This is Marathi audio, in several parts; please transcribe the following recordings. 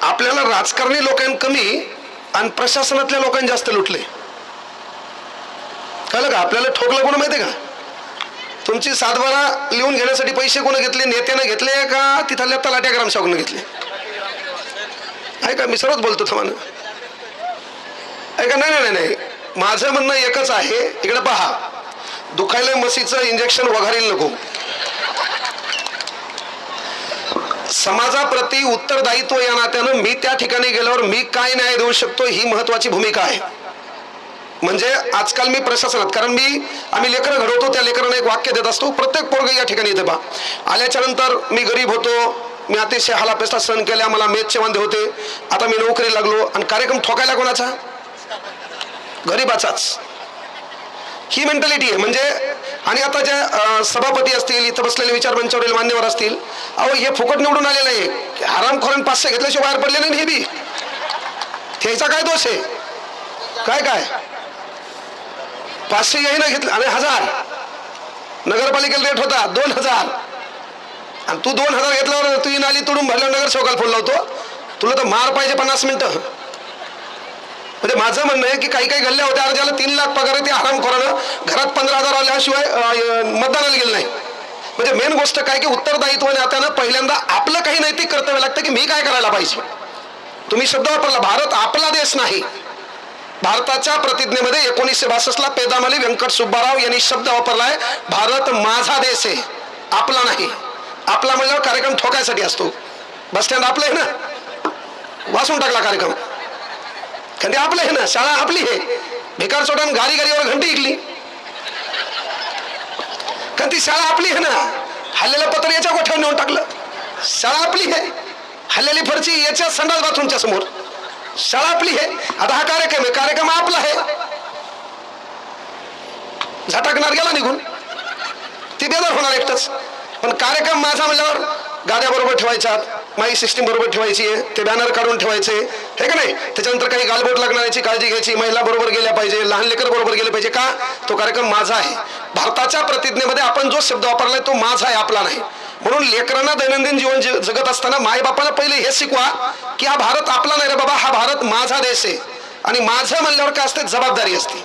आपल्याला राजकारणी लोकांना कमी आणि प्रशासनातल्या लोकांनी जास्त लुटले. कळलं का? आपल्याला ठोकलं कोण माहिती का? तुमची सातबारा लिहून घेण्यासाठी पैसे कोण घेतले? नेत्यानं घेतले का तिथल्या तलाट्या ग्रामसेवकानं घेतले? ऐका, मी सर्वच बोलतो थांबा. ऐका, नाही नाही नाही, माझं म्हणणं एकच आहे. इकडे पहा, दुखायला मसीचं इंजेक्शन वघारील नको. समाजाप्रती उत्तरदायित्व या नात्यानं मी त्या ठिकाणी गेल्यावर मी काय न्याय देऊ शकतो ही महत्वाची भूमिका आहे. म्हणजे आजकाल मी प्रशासनात, कारण आम्ही लेकरं घडवतो, त्या लेकरांना एक वाक्य देत असतो. प्रत्येक पोरग या ठिकाणी येते बा. आल्याच्या नंतर मी गरीब होतो, मी अतिशय हालापेस्टा सहन केल्या, मला मेचचे वांदे होते, आता मी नोकरी लागलो. आणि कार्यक्रम ठोकायला कोणाचा? गरीबाचाच. ही मेंटॅलिटी आहे. म्हणजे आणि आता ज्या सभापती असतील, इथं बसलेले विचारमंचावरील मान्यवर असतील, अहो हे फुकट निवडून आलेलं आहे. हरामखोरांनी 500 घेतल्याशिवाय बाहेर पडले नाही. हे बी त्याचा काय दोष आहे? काय काय 500 याही ना घेतलं आणि 1000 नगरपालिकेला रेट होता 2000, आणि तू 2000 घेतल्यावर तू नाली तोडून भरल्यावर नगरसेवकाला फोन लावतो. तुला तर मार पाहिजे 50 मिनिटं. म्हणजे माझं म्हणणं आहे की काही काही गल्ल्या होत्या, ज्याला 3 लाख पगार आहे, ते हरामखोरानं घरात 15,000 आल्याशिवाय मतदानाला गेलं नाही. म्हणजे मेन गोष्ट काय की उत्तरदायित्व नात्यानं पहिल्यांदा आपलं काही नैतिक कर्तव्य लागतं की मी काय करायला पाहिजे. तुम्ही शब्द वापरला, भारत आपला देश नाही. भारताच्या प्रतिज्ञेमध्ये 1962 ला पेदामली व्यंकट सुब्बाराव यांनी शब्द वापरलाय, भारत माझा देश आहे, आपला नाही. आपला म्हणल्यावर कार्यक्रम ठोकायसाठी असतो. बस स्टँड आपलं आहे ना, वाचून टाकला कार्यक्रम. कारण आपलं आहे ना, शाळा आपली आहे. भिकार सोडून गाडी गाडीवर घंटी ऐकली, कारण ती शाळा आपली आहे ना. हल्लेलं पत्र याच्या गोठ्यावर नेऊन टाकलं, शाळा आपली आहे. हल्लेली फरची याच्या संडास बाथरूमच्या समोर, शाळा आपली आहे. आता हा कार्यक्रम आहे, कार्यक्रम आपला आहे. झटाकणार गेला निघून, ती बेजार होणार एकटच. पण कार्यक्रम माझा म्हणल्यावर गाड्या बरोबर ठेवायच्या, माई सिस्टीम बरोबर ठेवायची आहे, ते बॅनर काढून ठेवायचे, हे का नाही. त्याच्यानंतर काही गालबोट लागण्याची काळजी घ्यायची, महिला बरोबर गेल्या पाहिजे, लहान लेकर बरोबर गेले पाहिजे. का? तो कार्यक्रम माझा आहे. भारताच्या प्रतिज्ञेमध्ये आपण जो शब्द वापरलाय तो माझा आहे, आपला नाही. म्हणून लेकरांना दैनंदिन जीवन जगत असताना मायबापाला पहिले हे शिकवा की हा भारत आपला नाही रे बाबा, हा भारत माझा देश आहे. आणि माझं म्हणल्यावर काय असते? जबाबदारी असते.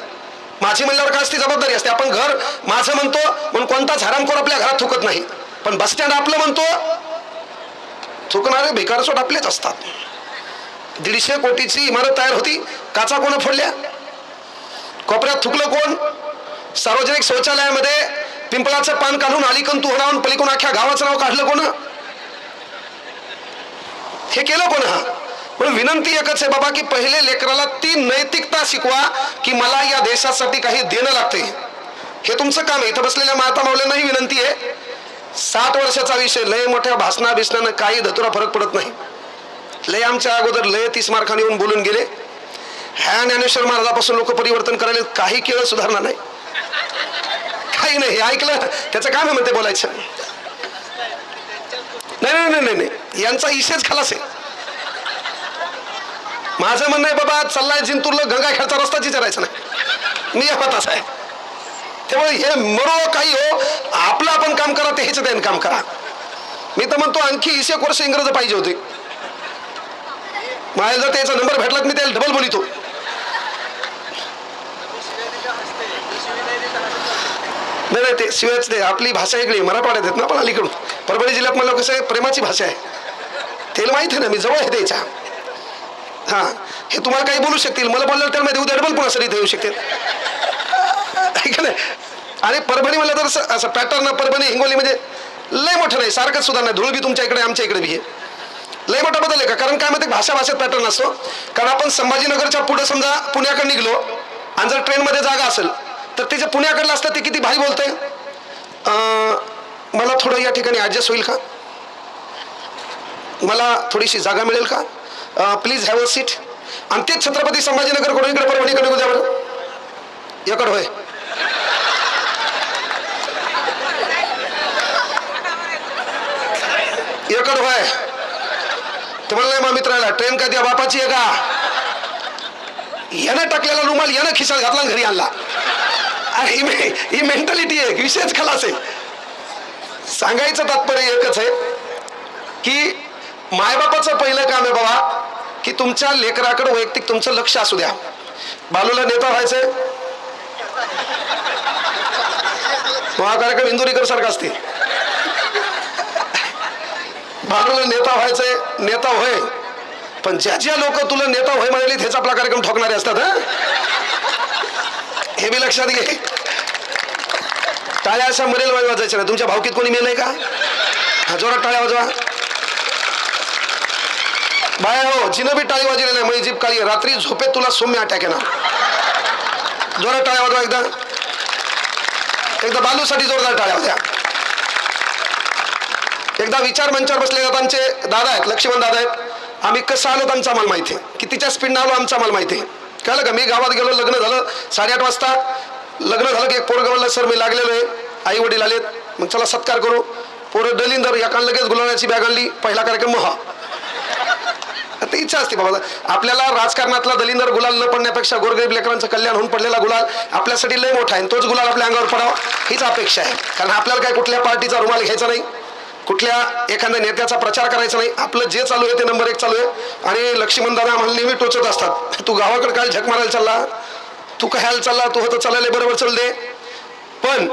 माझी म्हणल्यावर काय असते? जबाबदारी असते. आपण घर माझं म्हणतो म्हणून कोणताच हरामखोर आपल्या घरात थुकत नाही. पण बस स्टँड आपलं म्हणतो, थुकणारे भिकारचोट आपलेच असतात. 150 कोटीची इमारत तयार होती, काचा कोण फोडल्या? कोपऱ्यात थुकलं कोण? सार्वजनिक शौचालयामध्ये पिंपळाचं पान काढून अलीकडून तुहरावून पलीकडून अख्ख्या गावाचं नाव काढलं कोण? हे केलं कोण? हा म्हणून विनंती एकच आहे बाबा की पहिले लेकराला ती नैतिकता शिकवा की मला या देशासाठी काही देणं लागते. हे तुमचं काम आहे. इथं बसलेल्या माता माऊल्यांनाही विनंती आहे, 60 वर्षाचा विषय, लय मोठ्या भाषणा बिसण्यानं काही धतुरा फरक पडत नाही. लय आमच्या अगोदर लय 30 मार्कांनी येऊन बोलून गेले. ह्या ज्ञानेश्वर महाराजापासून लोक परिवर्तन करायला काही केलं सुधारणा नाही, काही नाही. हे ऐकलं त्याचं काम आहे म्हणते बोलायचं. नाही नाही नाही नाही, यांचा इशेच खलास आहे. माझं म्हणणं आहे बाबा, चाललाय जिंतूरला गंगा खेळचा रस्ताच विचारायचा नाही. मी या मताच आहे. त्यामुळे हे मरो काही हो, आपलं आपण काम करा, ते ह्याचं त्यानं काम करा. मी तर म्हणतो आणखी 21 वर्ष इंग्रज पाहिजे होते. मला जर त्याचा नंबर भेटला मी त्याला डबल बोलितो. नाही नाही, ते शिवायच ते आपली भाषा वेगळी, मराठवाड्यात आहेत ना आपण अलीकडून. परभणी जिल्ह्यात मला कसं आहे, प्रेमाची भाषा आहे. त्याला माहिती आहे ना, मी जवळ आहे त्याच्या. हा, हे तुम्हाला काही बोलू शकतील, मला बोलल्यावर त्याला माहिती उद्या डबल पुन्हा सर इथे येऊ शकते. आणि परभणी म्हणलं तर असं पॅटर्न, परभणी हिंगोली म्हणजे लय मोठं नाही, सारखंच सुद्धा नाही. धुळ बी तुमच्या इकडे आमच्या इकडे बी आहे. लय मोठा बदल आहे का? कारण काय माहिती, भाषा भाषेत पॅटर्न असतो. कारण आपण संभाजीनगरच्या पुढे समजा पुण्याकडे निघलो आणि जर ट्रेनमध्ये जागा असेल तर ते जे पुण्याकडलं असतं ते किती भारी बोलतंय, मला थोडं या ठिकाणी ॲडजस्ट होईल का, मला थोडीशी जागा मिळेल का, प्लीज हॅव अ सीट. आणि तेच छत्रपती संभाजीनगर कडून इकडे परभणीकडे निघू द्या बरं. याकडे होय, याकडे होय. ते म्हणलं नाही, मा मित्राला ट्रेन काय त्या बापाची आहे का? यानं टाकलेला रुमाल यानं खिशात घातला घरी आणला. ही मेंटॅलिटी आहे, विषयच खलास आहे. सांगायचं तात्पर्य एकच आहे की मायबापाचं पहिलं काम आहे बाबा तुमच्या लेकराकडे वैयक्तिक तुमचं लक्ष असू द्या. बालूला नेता व्हायचंय, हा कार्यक्रम इंदुरीकर सारखा असते. बालूला नेता व्हायचंय, नेता होय, पण ज्या लोक तुला नेता होय म्हणाले तेच आपला कार्यक्रम ठोकणारे असतात. हे बी लक्षात घे. टाळ्या अशा मरेल वाजवायच्या नाही. तुमच्या भावकीत कोणी मेलंय का? जोरात टाळ्या वाजवा. बाय हो, जिनं बी टाळी वाजवली नाही माझी जीभ काळी. रात्री झोपेत तुला सौम्य अटॅक येणार. जोरात टाळ्या वाजवा. एकदा बालूसाठी जोरदार टाळ्या वाजवा. एकदा विचार मंचावर बसले जात आमचे दादा आहेत, लक्ष्मण दादा आहेत. आम्ही कसं आलो आमचं आम्हाला माहिती आहे, कितीच्या स्पीडनं आलो आमचं आम्हाला माहिती आहे. कळलं का? मी गावात गेलो, लग्न झालं 8:30 वाजता. लग्न झालं की एक पोरगं म्हणलं सर मी लागलेलो आहे, आई वडील आलेत, मग चला सत्कार करू. पोरं दलिंदर एकानं लगेच गुलाबाची बॅग आणली. पहिला कार्यक्रम महा. आता इच्छा असते बाबा, आपल्याला राजकारणातला दलिंदर गुलाल न पडण्यापेक्षा गोरगरीब लेकरांचं कल्याण होऊन पडलेला गुलाल आपल्यासाठी लय मोठा आहे. तोच गुलाल आपल्या अंगावर पडावा हीच अपेक्षा आहे. कारण आपल्याला काय कुठल्या पार्टीचा रुमाल घ्यायचा नाही, कुठल्या एखाद्या नेत्याचा प्रचार करायचा नाही. आपलं जे चालू आहे ते नंबर 1 चालू आहे. आणि लक्ष्मण दादा आम्हाला नेहमी टोचत असतात, तू गावाकडे काय झक मारायला चालला, तू कशाला चालला, तू होतं चालायला बरोबर चल दे. पण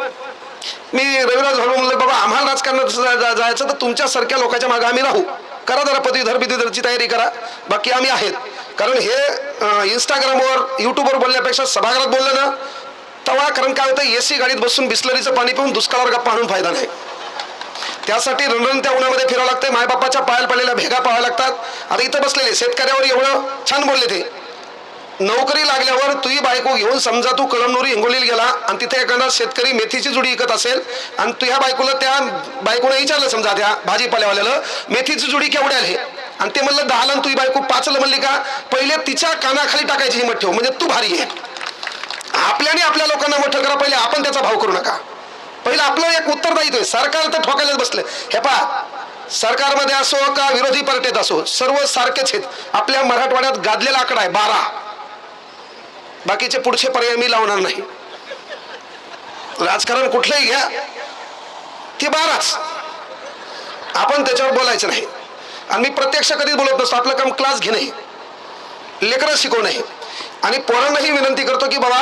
मी रविराज झालो म्हणलं बाबा आम्हाला राजकारणात जायचं तर तुमच्यासारख्या लोकांच्या मागे आम्ही राहू. करा जरा पदवीधरची तयारी करा, बाकी आम्ही आहेत. कारण हे इंस्टाग्रामवर युट्यूबवर बोलण्यापेक्षा सभागृहात बोललं ना तेव्हा, कारण काय होतं एसी गाडीत बसून बिस्लरीचं पाणी पिऊन दुष्काळावर गप्पा आणून फायदा नाही. त्यासाठी रणरणत्या उन्हामध्ये फिरावं लागतंय. मायबापाच्या पायाला पडलेल्या भेगा पाहाव्या लागतात. आता इथं बसलेले शेतकऱ्यावर एवढं छान बोलले ते. नोकरी लागल्यावर तुझी बायको घेऊन समजा तू कळमनुरी हिंगोलीला गेला आणि तिथे एखादा शेतकरी मेथीची जुडी विकत असेल आणि तुझ्या बायकोला त्या बायकोने विचारलं समजा त्या भाजीपाल्यावाल्याला मेथीची जुडी केवढ्या आहे आणि ते म्हणलं 10 आणि तुझी बायको 5 म्हणली का, पहिले तिच्या कानाखाली टाकायची हिंमत ठेव, म्हणजे तू भारी आहे. आपल्याने आपल्या लोकांना मोठं करा, पहिले आपण त्याचा भाव करू नका. पहिलं आपलं एक उत्तरदायित्व आहे. सरकार तर ठोकायलाच बसलं. हे पहा, सरकारमध्ये असो का विरोधी पार्टीत असो सर्व सारखेच आहेत. आपल्या मराठवाड्यात गाजलेला आकडा आहे 12. बाकीचे पुढचे पर्याय मी लावणार नाही. राजकारण कुठलंही घ्या ते 12च. आपण त्याच्यावर बोलायचं नाही. आणि मी प्रत्यक्ष कधीच बोलत नसतो. आपलं काम क्लास घेणे, लेकरं शिकवणे. आणि पोरांनाही विनंती करतो की बाबा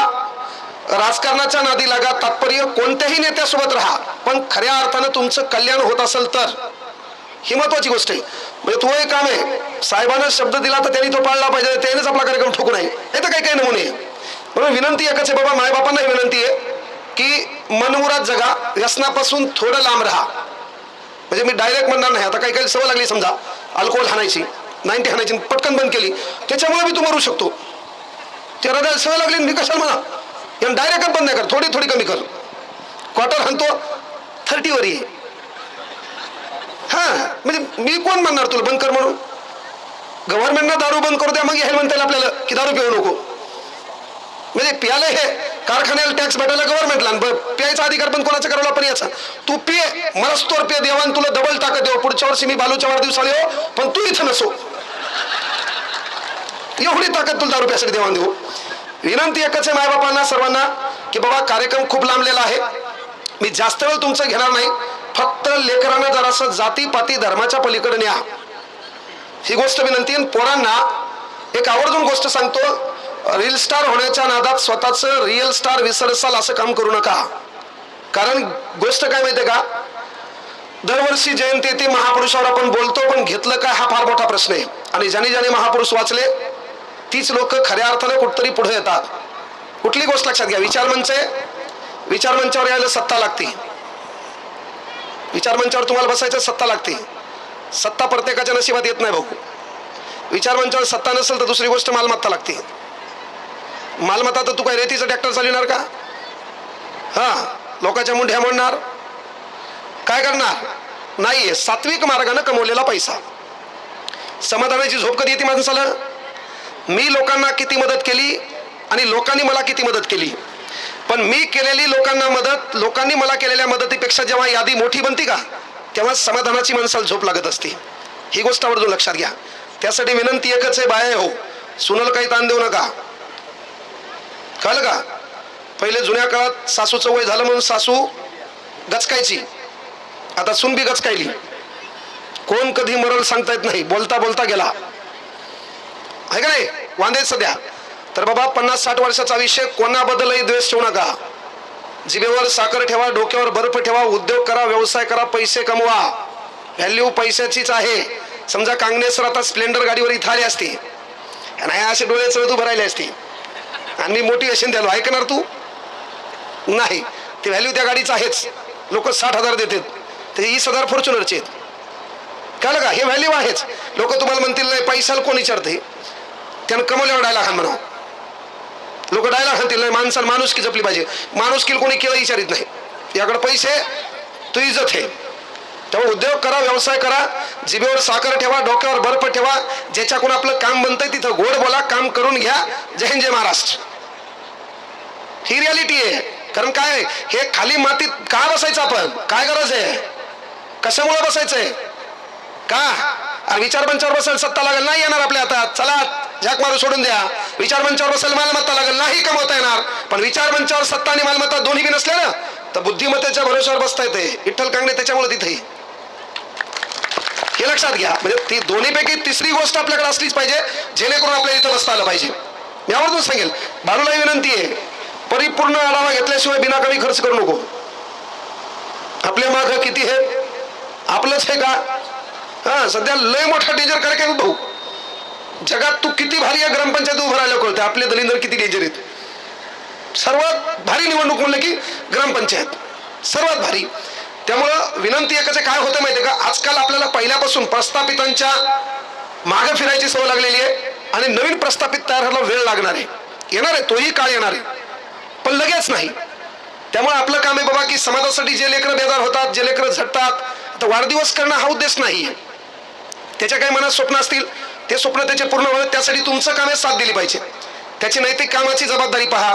राजकारणाच्या नादी लागा, तात्पर्य कोणत्याही नेत्यासोबत राहा, पण खऱ्या अर्थानं तुमचं कल्याण होत असेल तर ही महत्वाची गोष्ट आहे. म्हणजे तो एक काम आहे, साहेबांना शब्द दिला तर त्यांनी तो पाळला पाहिजे, त्यानेच आपला कार्यक्रम ठोकू नये. हे तर काही काही नमुने आहे. म्हणून विनंती एकच आहे बाबा, मायबापांनाही विनंती आहे की मनमुराद जगा, व्यसनापासून थोडं लांब राहा. म्हणजे मी डायरेक्ट म्हणणार नाही. आता काही काही सवय लागली समजा अल्कोहोल हाणायची, 90 हाणायची, पटकन बंद केली, त्याच्यामुळे मी तू मरू शकतो. त्या हृदयाला सवय लागली, मी कशाला म्हणा यानं डायरेक्ट बंद नाही कर, थोडी थोडी कमी कर. क्वार्टर हाणतो 30 वर ये. हा म्हणजे मी कोण म्हणणार तुला बंद कर म्हणून? गव्हर्नमेंटनं दारू बंद करू द्या, मग हे म्हणता येईल आपल्याला की दारू पिऊ नको. म्हणजे प्यायला हे कारखान्याला टॅक्स भेटायला गव्हर्नमेंटला, प्यायचा अधिकार पण कोणाचा करायला पण याचा. तू पिये, मला स्तोर पिय देवान तुला डबल ताकद देऊ. पुढच्या वर्षी मी बालूच्या वाढदिवसाला येऊ पण तू इथं नसो, एवढी ताकद तुला दारू प्यासाठी देवान देऊ. विनंती एकच आहे मायबापांना सर्वांना की बाबा कार्यक्रम खूप लांबलेला आहे, मी जास्त वेळ तुमचं घेणार नाही. फक्त लेकरांना जरासं जातीपाती धर्माच्या पलीकडे न्या, ही गोष्ट विनंती. पोरांना एक आवर्जून गोष्ट सांगतो, रील स्टार होण्याच्या नादात स्वतःच रिअल स्टार विसरसाल असं काम करू नका. कारण गोष्ट काय माहितीये का, दरवर्षी जयंती येते, महापुरुषावर आपण बोलतो, पण घेतलं काय हा फार मोठा प्रश्न आहे. आणि ज्याने ज्याने महापुरुष वाचले तीच लोक खऱ्या अर्थाने कुठतरी पुढे येतात. कुठली गोष्ट लक्षात घ्या, विचारमंच आहे, विचारमंचावर यायला सत्ता लागते. विचारमंचावर तुम्हाला बसायचं सत्ता लागते. सत्ता प्रत्येकाच्या नशिबात येत नाही भाऊ. विचारमंचावर सत्ता नसेल तर दुसरी गोष्ट मालमत्ता लागते. मालमत्ता तर तू काय रेतीचं ट्रॅक्टर चालवणार का? हा, लोकांच्या मुंढ्या मोडणार, काय करणार? नाहीये. सात्विक मार्गाने कमवलेला पैसा. समाधानाची झोप कधी येते माणसाला? मी लोकांना किती मदत केली आणि लोकांनी मला किती मदत केली. पण मी केलेली लोकांना मदत, लोकांनी मला केलेल्या मदतीपेक्षा जेव्हा यादी मोठी बनते का, तेव्हा समाधानाची माणसाला झोप लागत असते. ही गोष्ट आवर्जून लक्षात घ्या. त्यासाठी विनंती एकच आहे, बाय हो, सुनाला काही ताण देऊ नका. कळलं का? पहिले जुन्या काळात सासूचं वय झालं म्हणून सासू गचकायची, आता सून बी गचकायली. कोण कधी मरल सांगता येत नाही, बोलता बोलता गेला. आहे का नाही, वांदेच सध्या. तर बाबा 50-60 वर्षाचं आयुष्य, कोणाबद्दलही द्वेष ठेवू नका. जिभेवर साखर ठेवा, डोक्यावर बर्फ ठेवा, उद्योग करा, व्यवसाय करा, पैसे कमवा. व्हॅल्यू पैशाचीच आहे. समजा काँग्रेसवर आता स्प्लेंडर गाडीवर इथं आली असती, नाही असे डोळे चढत उभं राहिले असते आणि मी मोटिवेशन द्यालो, ऐकणार तू नाही. ते व्हॅल्यू त्या गाडीचं आहेच. लोक 60,000 देतात, ते 20,000 फॉर्च्युनरचे आहेत. कळलं का, हे व्हॅल्यू आहेच. लोक तुम्हाला म्हणतील नाही पैशाला कोण विचारते, त्यानं कमवल्यावर डायलॉग हाण म्हणा. लोक डायलॉग हाणतील नाही, माणसाला माणुसकी जपली पाहिजे. माणुसकीला कोणी केलं विचारित नाही. याकडे पैसे तू इज्जत आहे. तेव्हा उद्योग करा, व्यवसाय करा, जिभेवर साखर ठेवा, डोक्यावर बर्फ ठेवा. ज्याच्याकडून आपलं काम बनतंय तिथं गोड बोला, काम करून घ्या. जय हिंद, जय महाराष्ट्र. ही रियालिटी आहे. कारण काय, हे खाली मातीत का बसायचं आपण, काय गरज आहे, कशामुळे बसायचंय का. विचार मंचावर बसायला सत्ता लागेल, नाही येणार आपल्या हातात. चला झाक मारू सोडून द्या. विचार मंचावर बसायला मालमत्ता लागेल, नाही कमवता येणार. पण विचार मंचावर सत्ता आणि मालमत्ता दोन्ही बी नसल्या ना, तर बुद्धिमत्तेच्या भरोश्यावर बसता येते. विठ्ठल कांगणे त्याच्यामुळे तिथे, हे लक्षात घ्या. म्हणजे ती दोन्हीपैकी तिसरी गोष्ट आपल्याकडे असलीच पाहिजे, जेणेकरून आपल्याला इथं बसता आलं पाहिजे. मी आवर्जून सांगेल, भारूलाही विनंती आहे, परिपूर्ण आढावा घेतल्याशिवाय बिनाकामी खर्च करू नको. आपल्या माग किती आहे, आपलंच आहे का. हा, सध्या लय मोठा डेंजर कार्यक्रम भाऊ. जगात तू किती भारी या ग्रामपंचायत उभं राहिलं कळतं, आपले दलिंदर किती डेंजर आहेत. सर्वात भारी निवडणूक म्हणलं की ग्रामपंचायत, सर्वात भारी. त्यामुळं विनंती एकच काय होतं माहितीये का, आजकाल आपल्याला पहिल्यापासून प्रस्थापितांच्या मागे फिरायची सवय लागलेली आहे आणि नवीन प्रस्थापित तयार व्हायला वेळ लागणार आहे. येणार आहे, तोही काळ येणार आहे, पण लगेच नाही. त्यामुळे आपलं काम आहे बाबा की समाजासाठी जे लेकरं बेजार होतात, जे लेकरं झटतात, आता वाढदिवस करणं हा उद्देश नाही. त्याच्या काही मनात स्वप्न असतील, ते स्वप्न त्याचे पूर्ण व्हावे, त्यासाठी तुमचं काम आहे साथ दिली पाहिजे. त्याची नैतिक कामाची जबाबदारी पहा,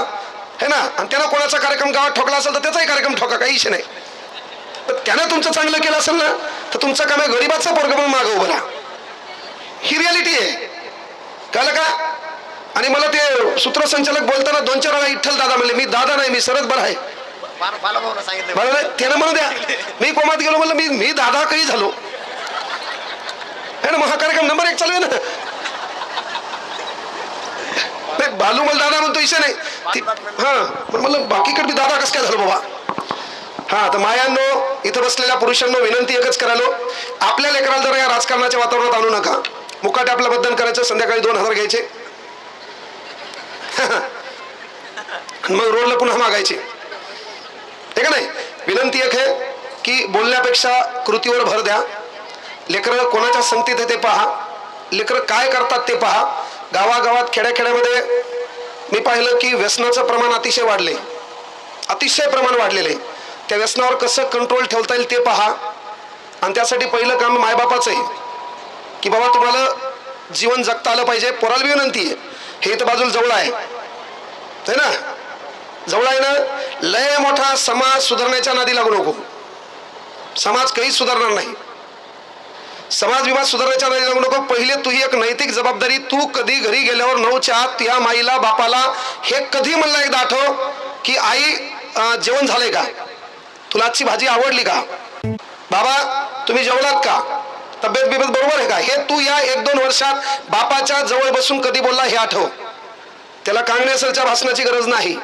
है ना. आणि त्यानं कोणाचा कार्यक्रम गावात ठोकला असेल तर त्याचाही कार्यक्रम ठोका, काही इशे नाही. त्यानं तुमचं चांगलं केलं असेल ना, तर तुमचं काम आहे गरीबाचं पोरगं म्हणून मागं उभं राहा. ही रियालिटी आहे, कळलं का. आणि मला ते सूत्रसंचालक बोलताना 2-4 वेळा विठ्ठल दादा म्हणले. मी दादा नाही, मी शरद बळ आहे. त्यानं म्हणू द्या, मी कोमात गेलो म्हणलं, मी दादा काही झालो है ना. मग हा कार्यक्रम नंबर 1 चालू आहे ना. बालू मला दादा म्हणतो, इशे नाही. हा, पण म्हणलं बाकीकडे मी दादा कसं काय झालो बाबा. हा, तर मायांनो, इथं बसलेल्या पुरुषांनो विनंती एकच करायलो, आपल्या लेकराला जरा या राजकारणाच्या वातावरणात आणू नका. मुकाटे आपलं मतदान करायचं, संध्याकाळी 2,000 घ्यायचे, मग रोडला पुन्हा मागायचे, हे का नाही. विनंती एक आहे की बोलण्यापेक्षा कृतीवर भर द्या. लेकरं कोणाच्या संगतीत आहे ते पहा, लेकरं काय करतात ते पहा. गावागावात, खेड्याखेड्यामध्ये मी पाहिलं की व्यसनाचं प्रमाण अतिशय वाढले, अतिशय प्रमाण वाढलेले. त्या व्यसनावर कसं कंट्रोल ठेवता येईल ते पहा. आणि त्यासाठी पहिलं काम मायबापाचं आहे की बाबा तुम्हाला जीवन जगता आलं पाहिजे. पोराला विनंती आहे, हे तर बाजूला जवळ आहे ना, जवळ आहे ना. लय मोठा समाज सुधारण्याच्या नादी लागू नको. समाज काही सुधारणार नाही. समाज विवाद सुधारण्याच्या नादी लागू नको. पहिले तुझी एक नैतिक जबाबदारी, तू कधी घरी गेल्यावर 9च्या आत या माईला बापाला हे कधी म्हणलं एकदा आठव की आई जेवण झालंय का, तुला आजची भाजी आवडली का, बाबा तुम्ही जेवलात का, तब्येत बिबेत बरोबर आहे का. हे तू या 1-2 वर्षात बापाच्या जवळ बसून कधी बोलला हे आठव. त्याला काँग्रेसच्या भाषणाची गरज नाही.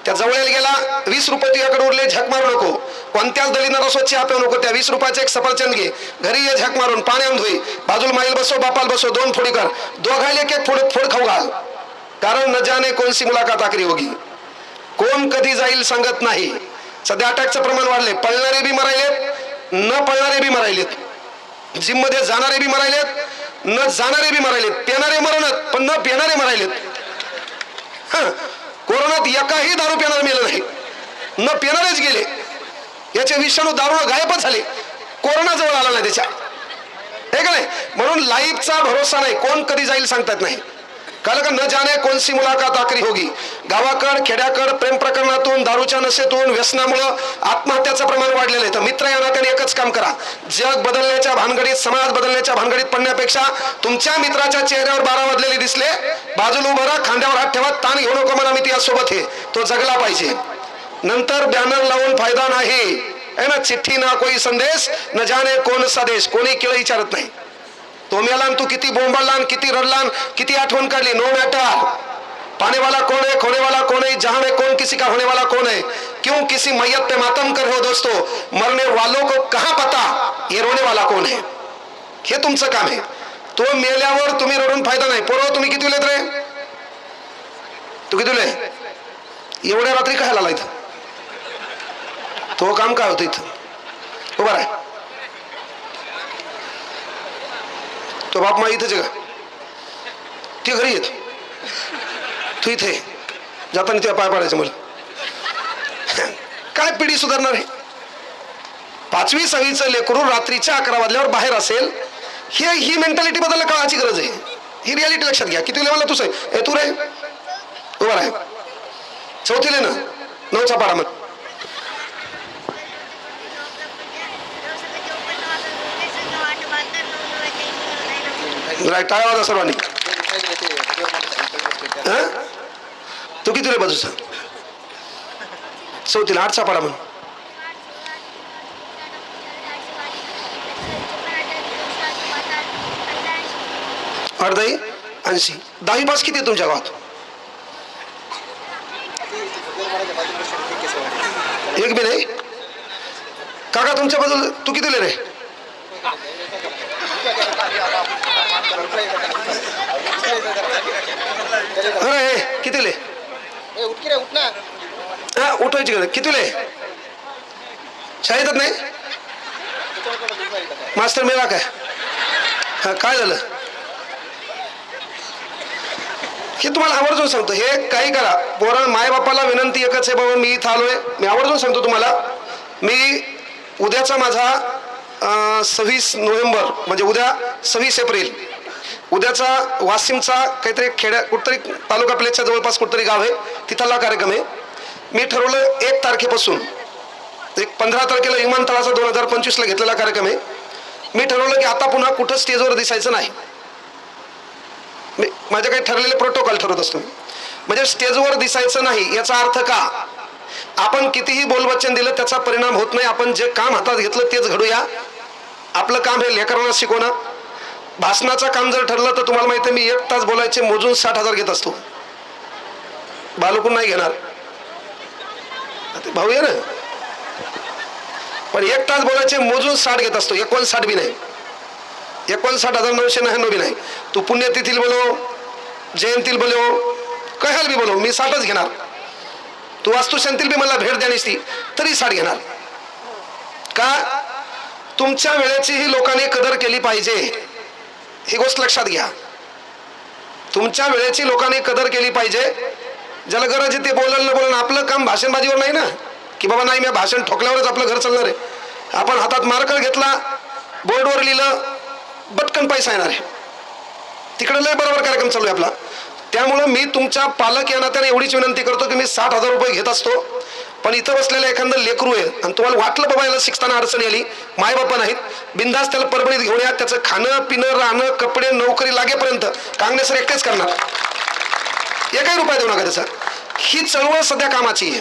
त्या जवळ गेला, 20 रुपये तुझ्याकडे उरले, झक मारू नको. कोणत्याच दलिंदरा स्वच्छ हापे नको. त्या 20 रुपयाचे एक सफरचंद घे, घरी ये, झक मारून पाण्यात धुई, बाजूला माईल बसो, बापाला बसो, 2 फोडी कर, दोघायला एक फोड खाऊ घाल. कारण न जाने कोणसी मुलाकात आखरी होगी, कोण कधी जाईल सांगत नाही. सध्या अटॅकचं प्रमाण वाढले, पळणारे बी मरायलेत, न पळणारे बी मरायलेत, जिम मध्ये जाणारे बी मरायलेत, न जाणारे बी मरायलेत, पेणारे मरणत पण न पेणारे मरायलेत. कोरोनात एकाही दारू पिणार मेलं नाही, न पिणारेच गेले. याचे विषाणू दारू गायबच झाले, कोरोना जवळ आला नाही त्याच्या, हे का नाही. म्हणून लाईफचा भरोसा नाही, कोण कधी जाईल सांगतात नाही. कळलं का. न जाने कोणसी मुलाकात आखरी होगी. गावाकड खेड्याकड प्रेम प्रकरणातून, दारूच्या नशेतून, व्यसनामुळं आत्महत्याचं प्रमाण वाढलेलं आहे. तर मित्र या नात्याने एकच काम करा, जग बदलण्याच्या भानगडीत, समाज बदलण्याच्या भानगडीत पडण्यापेक्षा तुमच्या मित्राच्या चेहऱ्यावर 12 वाजलेले दिसले, बाजूला उभं राहा, खांद्यावर हात ठेवा, ताण घेऊ नको, म्हणा मी त्यासोबत आहे, तो जगला पाहिजे. नंतर बॅनर लावून फायदा नाही, है ना. चिठ्ठी ना कोई संदेश, न जाने कोण सा देश, कोणी केळ विचारत नाही. तो मेला आणि तू किती बोंबाळला आणि किती रडला, किती आठवण काढली, नो मॅटर. पाने वाला कौन है, खोने वाला कौन है, जहां में कौन किसी का होने वाला कौन है, क्यों किसी मैयत पे मातम कर रहे हो दोस्तों, मरने वालों को कहां पता ये रोने वाला कौन है. हे तुमचं काम आहे. तो मेल्यावर तुम्ही रडून फायदा नाही. पोरं तुम्ही किती लेत रे, तू किती ले एवढ्या रात्री काय आला इथं, तो काम काय होतं इथं उभा राय. तो बाप मा इथंच का, ते घरी येत, तू इथे जाताना तुला पाय पाडायचं. मला काय पिढी सुधारणार आहे. 5वी 6वीचं लेकरू रात्रीच्या 11 वाजल्यावर बाहेर असेल, ही मेंटॅलिटी बदलणं काळाची गरज आहे. ही रियालिटी लक्षात घ्या. किती लेवलला तुझं आहे तू रे, उभा राय. 4थीले ना 9चा पाडा मग टाळा वाजा सर्वांनी. तू किती रे बाजूचा 4थीला 8चा पाडा म्हण. अर्धाई 80. 10वी पास किती आहे तुमच्या गावात, एक बी नाही. काका तुमच्या बाजूला तू किती रे, अरे किती ले उठवायची गरज, किती ले शाळेतच नाही. मास्टर मेला काय, हा काय झालं हे तुम्हाला आवर्जून सांगतो. हे काही करा पोरण, माय बापाला विनंती एकच आहे बाबा, मी इथं आलोय, मी आवर्जून सांगतो तुम्हाला. मी उद्याचा माझा 26 नोव्हेंबर म्हणजे उद्या 26 एप्रिल उद्याचा वाशिमचा काहीतरी खेड्या कुठतरी तालुका प्लेसच्या जवळपास कुठतरी गाव आहे, तिथला कार्यक्रम आहे. मी ठरवलं 1 तारखेपासून, एक 15 तारखेला विमानतळाचा 2025ला घेतलेला कार्यक्रम आहे. मी ठरवलं की आता पुन्हा कुठं स्टेजवर दिसायचं नाही. माझे काही ठरलेले प्रोटोकॉल ठरवत असतो. म्हणजे स्टेजवर दिसायचं नाही याचा अर्थ का, आपण कितीही बोलवचन दिलं त्याचा परिणाम होत नाही. आपण जे काम हातात घेतलं तेच घडूया. आपलं काम हे लेकरांना शिकवणं. भाषणाचं काम जर ठरलं तर तुम्हाला माहिती आहे मी 1 तास बोलायचे मोजून 60,000 घेत असतो. बालकून नाही घेणार भाऊ आहे ना, पण 1 तास बोलायचे मोजून 60 घेत असतो. 59 बी नाही, 59,999 बी नाही. तू पुण्यतिथीला बोलव, जयंतीला बोलव, कशाला बी बोलव, मी 60च घेणार. तू वास्तुशांतील बी मला भेट द्यायची तरी 60 घेणार. का, तुमच्या वेळेची ही लोकांनी कदर केली पाहिजे. ही गोष्ट लक्षात घ्या. तुमच्या वेळेची लोकांनी कदर केली पाहिजे. ज्याला गरज आहे ते बोलल न बोलणं. आपलं काम भाषणबाजीवर नाही ना, की बाबा नाही मी भाषण ठोकल्यावरच आपलं घर चालणार आहे. आपण हातात मार्कर घेतला, बोर्डवर लिहिलं, बटकन पैसा येणार आहे. तिकडे लय बरोबर कार्यक्रम चालू आहे आपला. त्यामुळं मी तुमच्या पालक या नात्याने एवढीच विनंती करतो की मी 60,000 रुपये घेत असतो, पण इथं बसलेलं एखादं लेकरू आहे आणि तुम्हाला वाटलं बाबा याला शिकताना अडचण आली, माय बापा नाहीत, बिंदास त्याला परभणीत घेऊन या. त्याचं खाणं पिणं राहणं कपडे नोकरी लागेपर्यंत काँग्रेस एकटेच करणार. 1 रुपया देऊ नका त्याचा. ही चळवळ सध्या कामाची आहे.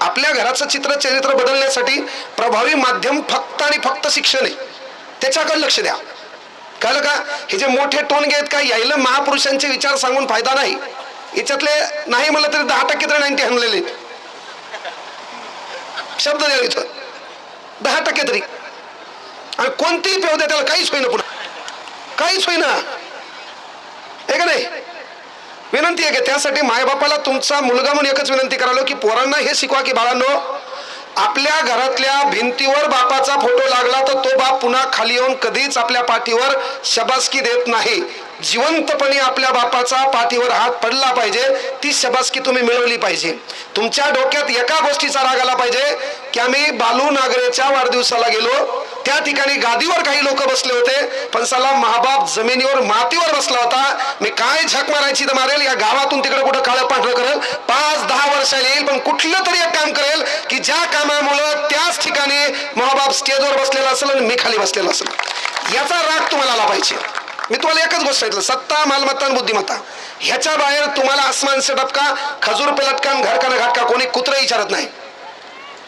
आपल्या घराचं चरित्र बदलण्यासाठी प्रभावी माध्यम फक्त आणि फक्त शिक्षण आहे. त्याच्याकडे लक्ष द्या. कळलं का. हे जे मोठे टोनगे आहेत का, यायला महापुरुषांचे विचार सांगून फायदा नाही. याच्यातले नाही म्हणलं तरी 10% तरी 90 हनलेले शब्द द्या इथं, 10% तरी. आणि कोणतीही पेव द्या त्याला काहीच होईना, पुन्हा काहीच होईना. हे का नाही. विनंती आहे की त्यासाठी मायबापाला तुमचा मुलगा म्हणून एकच विनंती करालो की पोरांना हे शिकवा की बाळांनो, आपल्या घरातल्या भिंतीवर बापाचा फोटो लागला तर तो बाप पुन्हा खाली येऊन कधीच आपल्या पाठीवर शबासकी देत नाही. जिवंतपणे आपल्या बापाचा पाठीवर हात पडला पाहिजे. ती शबासकी तुम्ही मिळवली पाहिजे. तुमच्या डोक्यात एका गोष्टीचा राग आला पाहिजे की आम्ही बालू नागरेच्या वाढदिवसाला गेलो, त्या ठिकाणी गादीवर काही लोक बसले होते, पण साला महाबाप जमिनीवर मातीवर बसला होता. मी काय झक मारायची तर मारेल, या गावातून तिकडे कुठं काळं पांढरं करेल, 5-10 वर्षाला येईल, पण कुठलं तरी एक काम करेल की ज्या कामामुळं त्याच ठिकाणी महाबाप स्टेजवर बसलेला असेल आणि मी खाली बसलेला असेल. याचा राग तुम्हाला आला पाहिजे. मी तुम्हाला एकच गोष्ट सांगितलं, सत्ता मालमत्ता आणि बुद्धिमत्ता ह्याच्या बाहेर तुम्हाला आसमान से डबका, खजूर पे लटकन, घर का न घाटका कोणी कुत्रं विचारत नाही,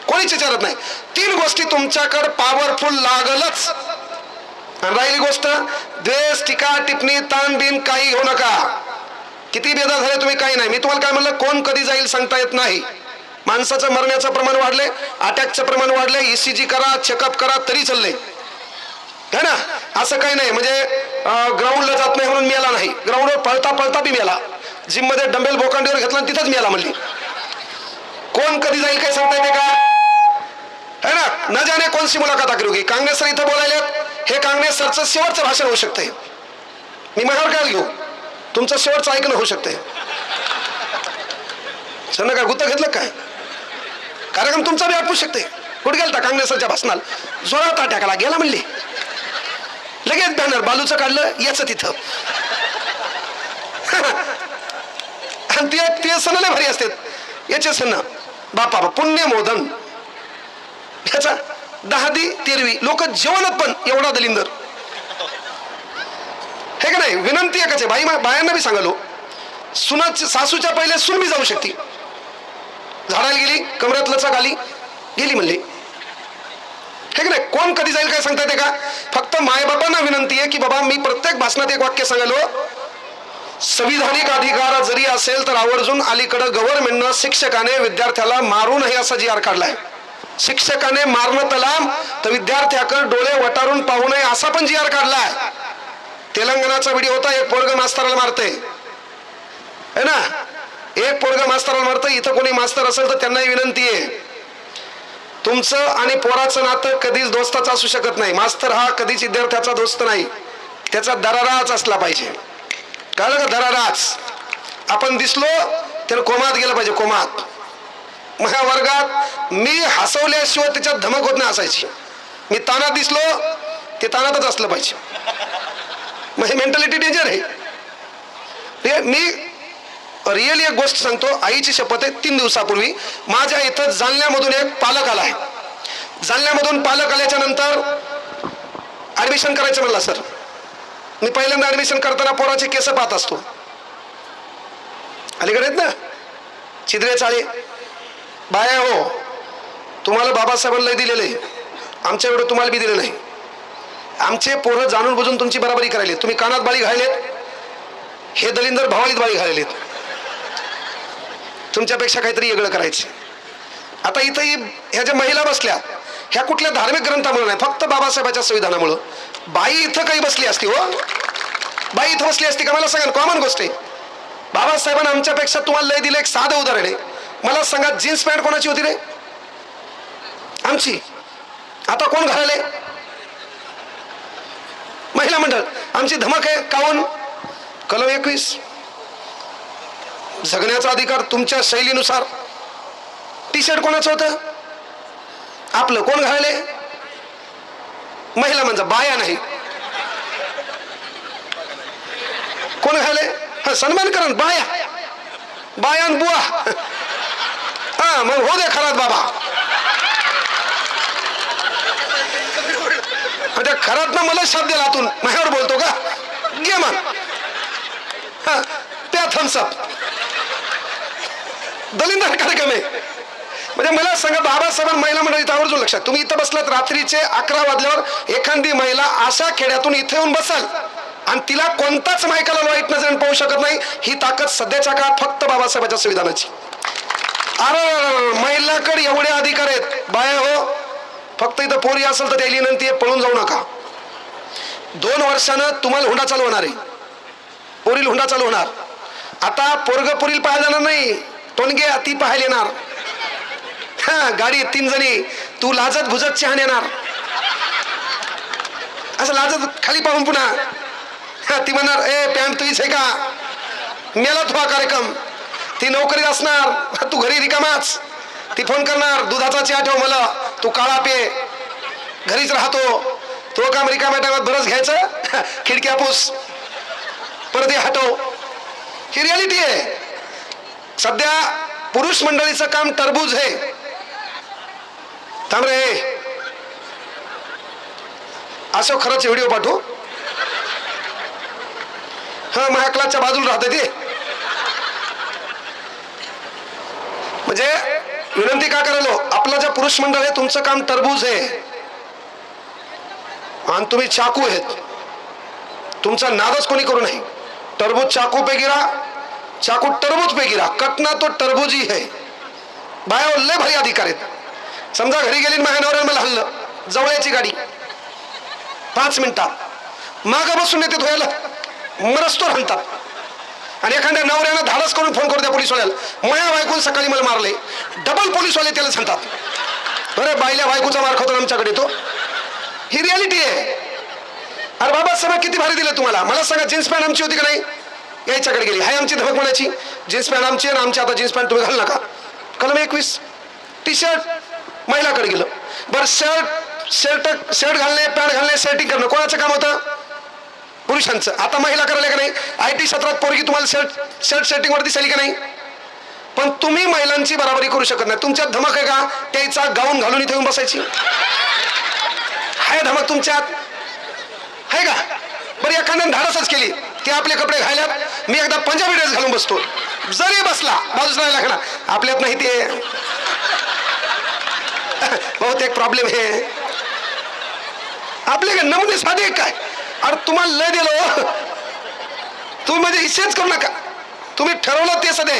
कोणीच विचारत नाही. 3 गोष्टी तुमच्याकडे पॉवरफुल लागलच. आणि राहिली गोष्ट द्वेष, टीका, टिप्पणी, ताण बिन काही घेऊ नका. किती बेजार झाले तुम्ही काही नाही. मी तुम्हाला काय म्हणलं, कोण कधी जाईल सांगता येत नाही. माणसाचं मरण्याचं प्रमाण वाढले, अटॅकचं प्रमाण वाढले, ECG करा, चेकअप करा तरी चाललंय है ना. असं काही नाही म्हणजे ग्राउंडला जात नाही म्हणून मेला नाही. ग्राउंडवर पळता पळता बी मेला. जिम मध्ये डंबेल बोकांडीवर घेतला तिथंच मेला म्हणली. कोण कधी जाईल काही सांगता येते का, है ना. न जाने कौन सी मुलाकात आखिर होगी. काँग्रेस सर इथं बोलायला, हे काँग्रेस सरचं शेवटचं भाषण होऊ शकतंय. मी माझ्यावर काय घेऊ, तुमचं शेवटचं ऐकणं होऊ शकतंय. सर काय गुत्त घेतलं काय, कार्यक्रम तुमचा बी आटपू शकते. कुठे गेलता काँग्रेसच्या भाषणाला, जोरात अटॅकला गेला म्हणली, लगेच बॅनर बालूचं काढलं याच तिथं. आणि ते सण लय भारी असतात याचे सण. बापा पुण्य मोदन ह्याचा 10 तेरवी लोक जेवणात पण एवढा दलिंदर हे का नाही. विनंती एकच आहे बायांना बी सांगालो, सुनाच्या सासूच्या पहिले सून बी जाऊ शकते. झाडायला गेली, कमरात लचक आली, गेली म्हणली, हे का नाही. कोण कधी जाईल काय सांगता येते का. फक्त मायबापांना विनंती आहे की बाबा, मी प्रत्येक भाषणात एक वाक्य सांगालो, संविधानिक अधिकार जरी असेल तर आवर्जून अलीकडे गव्हर्नमेंटनं शिक्षकाने विद्यार्थ्याला मारू नये असा GR काढलाय. शिक्षकाने मारणं तलाम तर विद्यार्थ्याकडे डोळे वटारून पाहू नये असा पण GR काढलाय. तेलंगणाचा व्हिडिओ होता, एक पोरग मास्तराला मारते है ना, एक पोरग मास्तराला मारतं. इथं कोणी मास्तर असेल तर त्यांनाही विनंती आहे, तुमचं आणि पोराचं नातं कधीच दोस्ताचं असू शकत नाही. मास्तर हा कधीच विद्यार्थ्याचा दोस्त नाही, त्याचा दराराच असला पाहिजे. कळलं का, दराराच. आपण दिसलो त्यानं कोमात गेलं पाहिजे, कोमात. माझ्या वर्गात मी हसवल्याशिवाय त्याच्यात धमक होत नाही असायची. मी तानात दिसलो ते तानातच असलं पाहिजे. माझी मेंटॅलिटी डेंजर आहे. मी रिअली एक गोष्ट सांगतो, आईची शपथ आहे. 3 दिवसापूर्वी माझ्या इथं जालन्यामधून एक पालक आलाय. जालन्यामधून पालक आल्याच्या नंतर ऍडमिशन करायचं म्हणला. सर मी पहिल्यांदा ऍडमिशन करताना पोराचे केस पाहत असतो. अलीकडे आहेत ना छिद्रे चाळे बाया, हो तुम्हाला बाबासाहेबांना लय दिलेलं आहे, आमच्या एवढं तुम्हाला बी दिलं नाही. आमचे पोरं जाणून बुजून तुमची बराबरी करायली. तुम्ही कानात बाळी घालेत, हे दलिंदर भावालीत बाळी घालेलेत. तुमच्यापेक्षा काहीतरी वेगळं करायचं. आता इथं ह्या ज्या महिला बसल्या, ह्या कुठल्या धार्मिक ग्रंथामुळे नाही, फक्त बाबासाहेबांच्या संविधानामुळं. बाई इथं काही बसली असती, हो बाई इथं बसली असती का मला सांगा. कॉमन गोष्ट आहे. बाबासाहेबांना आमच्यापेक्षा तुम्हाला लय दिलं. एक साधं उदाहरण आहे, मला सांगा जीन्स पॅन्ट कोणाची होती रे, आमची. आता कोण घालले, महिला मंडळ. आमची धमक आहे काऊन, कलम 21 जगण्याचा अधिकार तुमच्या शैलीनुसार. टी-शर्ट कोणाचं होतं, आपलं. कोण घालले, महिला म्हणजे बाया नाही. कोण घाले, सन्मान करण बाया, बायान बुवा. हा मग हो दे खरात बाबा. त्या खरात ना मला शब्द दिला आतून, माझ्यावर बोलतो का, घे मग त्या थम्सअप. दलिंदर कार्यक्रम आहे. म्हणजे मला सांगा, बाबासाहेब महिला मंडळी आवर्जून लक्षात. तुम्ही इथं बसलात रात्रीचे 11 वाजल्यावर, एखादी महिला अशा खेड्यातून इथे येऊन बसाल आणि तिला कोणताच मायकाला वाईट नजरेने पाहू शकत नाही. ही ताकद सध्याच्या काळात फक्त बाबासाहेबांच्या संविधानाची. अरे महिलाकडे एवढे अधिकार आहेत. बाया हो, फक्त इथं पोरी असेल तर त्याली विनंती आहे, पळून जाऊ नका. 2 वर्षानं तुम्हाला हुंडा चालू होणार आहे, पोरील हुंडा चालू होणार. आता पोरग पोरील पाहायला जाणार नाही, टोनगे ती पाहायला येणार. हा गाडी 3 जणी, तू लाजत भुजत चहा येणार. असं लाजत खाली पाहून पुन्हा ती म्हणणार, ए पॅन्ट तुझीच आहे का, मेला तुझा कार्यक्रम. ती नोकरीत असणार, तू घरी रिकामाच. ती फोन करणार, दुधाचा चहा ठेव मला, तू काळा पे, घरीच राहतो. तो काम रिकाम्या टाइमात बरंच घ्यायचं, खिडक्या पुस, परत हटव. ही रियालिटी आहे. सध्या पुरुष मंडळीचं काम टरबूज आहे. थांब रे, असं खरंच व्हिडिओ पाठवू. हा माझ्या क्लासच्या बाजूला राहते ते. म्हणजे विनंती का करायलो, आपलं जे पुरुष मंडळ आहे तुमचं काम टरबूज आहे. आणि तुम्ही चाकू आहेत, तुमचा नादच कोणी करू नये. टरबूज चाकू पे गिरा, चाकू टरबूज पे गिरा, कटना तो टरबूज ही है. बाया लय भारी अधिकार आहेत. समजा घरी गेली माझ्या नवऱ्याने मला हल्लं, जवळची गाडी 5 मिनिटात मागं बसून येते धुयाला, मरस्तोर म्हणतात. आणि एखाद्या नवऱ्यानं धाडस करून फोन करू द्या पोलीसवाल्याला, मया बायकून सकाळी मला मारले, डबल पोलीसवाले त्याला सांगतात, अरे बाईल्या बायकोचा मार खातो आमच्याकडे तो. ही रियालिटी आहे. अरे बाबा सगळं किती भारी दिलं तुम्हाला. मला सांगा जीन्स पॅन्ट आमची होती का नाही, याच्याकडे गेली, हाय आमची धमक म्हणायची जीन्स पॅन्ट आमची आणि आमची आता जीन्स पॅन्ट तुम्ही घाल नका. कलम 21. टी शर्ट महिलाकडे गेलं. बरं शर्ट घालणे, पॅन्ट घालणे, सेटिंग करणं कोणाचं काम होतं, पुरुषांचं. आता महिला करायला का नाही, IT क्षेत्रात पोरगी तुम्हाला शर्ट सेटिंग वर दिसेल का नाही, पण तुम्ही महिलांची बराबरी करू शकत नाही. तुमच्यात धमक आहे का, त्याचा गाऊन घालून इथे येऊन बसायची, हाय धमक तुमच्यात आहे का. बरं एखाद्याने धाडसच केली, ते आपले कपडे घालल्यात, मी एकदा पंजाबी ड्रेस घालून बसतो, जरी बसला बाजूच नाही लागणार, आपल्यात नाही ते बहुतेक प्रॉब्लेम आहे. आपले नमुने साधे काय, अरे तुम्हाला लय दिलं, तुम्ही म्हणजे इच्छेच करू नका, तुम्ही ठरवलं ते सध्या.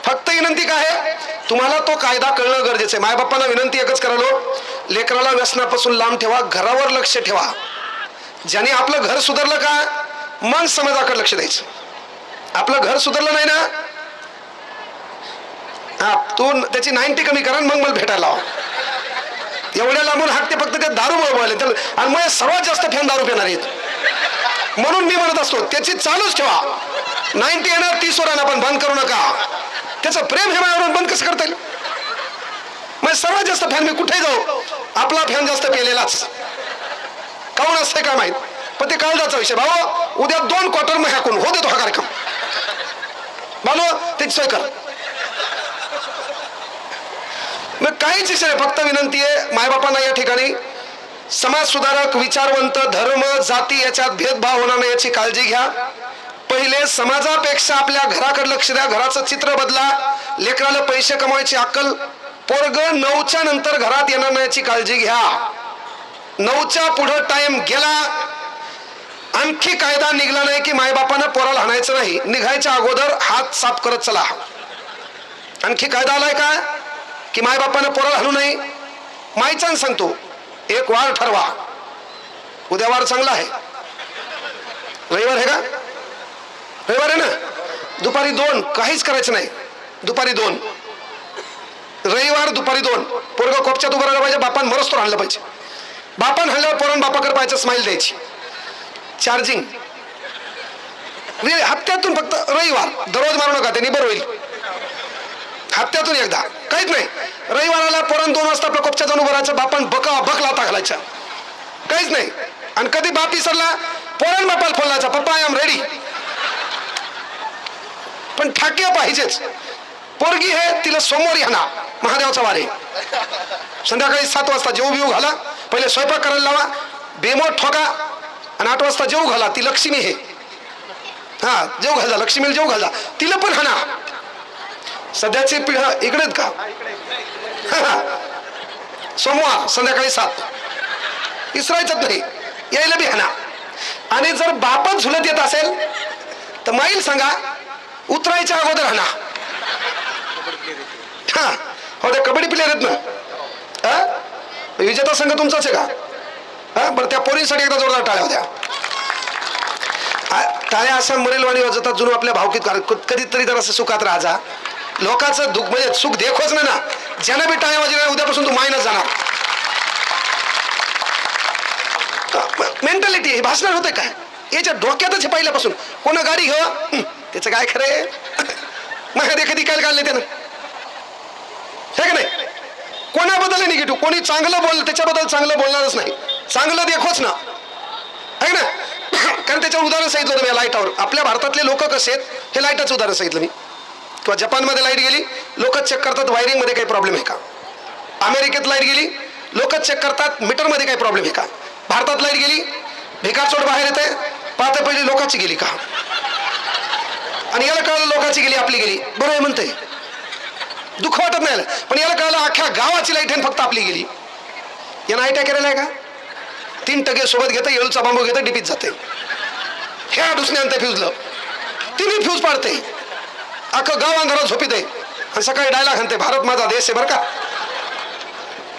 फक्त विनंती काय आहे, तुम्हाला तो कायदा कळणं गरजेचं आहे. मायबापांना विनंती एकच करालो, लेकराला व्यसनापासून लांब ठेवा, घरावर लक्ष ठेवा. ज्याने आपलं घर सुधारलं का, मग समाजाकडे लक्ष द्यायचं. आपलं घर सुधारलं नाही ना, हा तू त्याची 90 कमी करा मग मला भेटायला लावा. एवढ्या लांबून हाकते फक्त ते दारू बोलले, आणि मग सर्वात जास्त फॅन दारू पिणार आहेत. म्हणून मी म्हणत असतो त्याची चालूच ठेवा. 90 येणार 30 वर आणा, पण बंद करू नका. त्याचं प्रेम हे माझ्यावर बंद कसं करता येईल. मग सर्वात जास्त फॅन मी कुठे जाऊ, आपला फॅन जास्त पेलेलाच काऊन असते काय माहित, पण ते काळजाचा विषय. भाऊ उद्या 2 क्वार्टर मग हाकून हो देतो हा कार्यक्रम, बालो त्याची सोय कर. मग काहीच विषय, फक्त विनंती आहे मायबापांना या ठिकाणी समाज सुधारक, विचारवंत, धर्म, जाती याच्यात भेदभाव होणार नाही याची काळजी घ्या. पहिले समाजापेक्षा आपल्या घराकडे लक्ष द्या, घराचं चित्र बदला. लेकराला पैसे कमवायची अक्कल, पोरग 9च्या नंतर घरात येणार नाही याची काळजी घ्या. 9च्या पुढे टाइम गेला, आणखी कायदा निघला नाही की मायबापानं पोराला हाणायचं नाही, निघायच्या अगोदर हात साफ करत चला. आणखी कायदा आलाय का की मायबापानं पोराला हाणू नये. मायचान सांगतो, एक वार ठरवा, उद्या वार चांगला आहे, रविवार आहे का, रविवार आहे ना, दुपारी 2 काहीच करायचं नाही, दुपारी 2 रविवार दुपारी 2 पोरग कोपच्यात उभं राहिलं पाहिजे, बापान मरच तो आणलं पाहिजे. बापान हल्ल्यावर पोरान बापाकडे पाहायचं, स्माइल द्यायची, चार्जिंग. हप्त्यातून फक्त रविवार, दररोज मारू नका, त्यांनी बरं होईल. हप्त्यातून एकदा, काहीच नाही. रविवाराला पोरान 2 वाजता आपल्या कोपच्यात जाऊन उभं राहायचं, बापान बक लाता घालायच्या, काहीच नाही. आणि कधी बाप विसरला, पोरान बापाला फोन लावायचा, पप्पा आय एम रेडी. पण ठाके पाहिजेच. पोरगी हे तिला सोमवारी हाना, महादेवाचा वार आहे, संध्याकाळी 7 वाजता जेऊ बिऊ घाला, पहिले स्वयंपाक करायला लावा, बेमोट ठोका, आणि 8 वाजता जेऊ घाला. ती लक्ष्मी आहे, हा जेऊ घाला, लक्ष्मीला जेऊ घाला, तिला पण हाना. सध्याची पिढा इकडेच का, सोमवार संध्याकाळी 7 इसरायचंच नाही, यायला बी हाना. आणि जर बापच झुलत येत असेल तर माईल सांगा, उतरायच्या अगोदर हाना. हा हो, ते कबड्डी प्लेयर आहेत ना, विजेता संघ तुमचाच आहे का, हा बरं त्या पोरींसाठी एकदा जोरदार टाळ्या होत्या. टाळ्या असं मरेलवाणी वाजवतात जुनं आपल्या भावकीत. कधीतरी जर असं सुखात राहा, लोकांचं दुःख म्हणजे सुख देखोच नाही ना, ज्यांना बी टाळ्या वाजवल्या उद्यापासून तू मायनच जाणार. मेंटॅलिटी हे भाषण होते काय, याच्या डोक्यातच हे पहिल्यापासून. कोणा गाडी घ्या त्याचं काय खरंय, मग कधी काय काढले त्यानं, हे का नाही. कोणाबद्दल निगेटिव्ह, कोणी चांगलं बोल त्याच्याबद्दल चांगलं बोलणारच नाही, चांगलं देखोच ना, आहे ना. कारण त्याच्यावर उदाहरण सांगितलं होतं मी लाईटावर. आपल्या भारतातले लोक कसे आहेत हे लाईटाचं उदाहरण सांगितलं मी. किंवा जपानमध्ये लाईट गेली, लोक चेक करतात वायरिंग मध्ये काही प्रॉब्लेम आहे का. अमेरिकेत लाईट गेली, लोक चेक करतात मीटरमध्ये काही प्रॉब्लेम आहे का. भारतात लाईट गेली, भिकारचोट बाहेर येते, पाहते पहिली लोकांची गेली का, आणि याला कळलं लोकांची गेली आपली गेली, बरं आहे म्हणते, दुःख वाटत नाही. पण याला कळलं अख्ख्या गावाची लाईट आहे फक्त आपली गेली. यानं आयट्या केलेला आहे का, 3 टगे सोबत घेतं, येळूचा बांबू घेतं, डिपीत जाते. ह्या दुसऱ्या आणते फ्यूजलं, तिने फ्यूज पाडते, अख्खं गाव अंधारात झोपीत आहे आणि सकाळी डायलॉग आणते, भारत माझा देश आहे बरं का.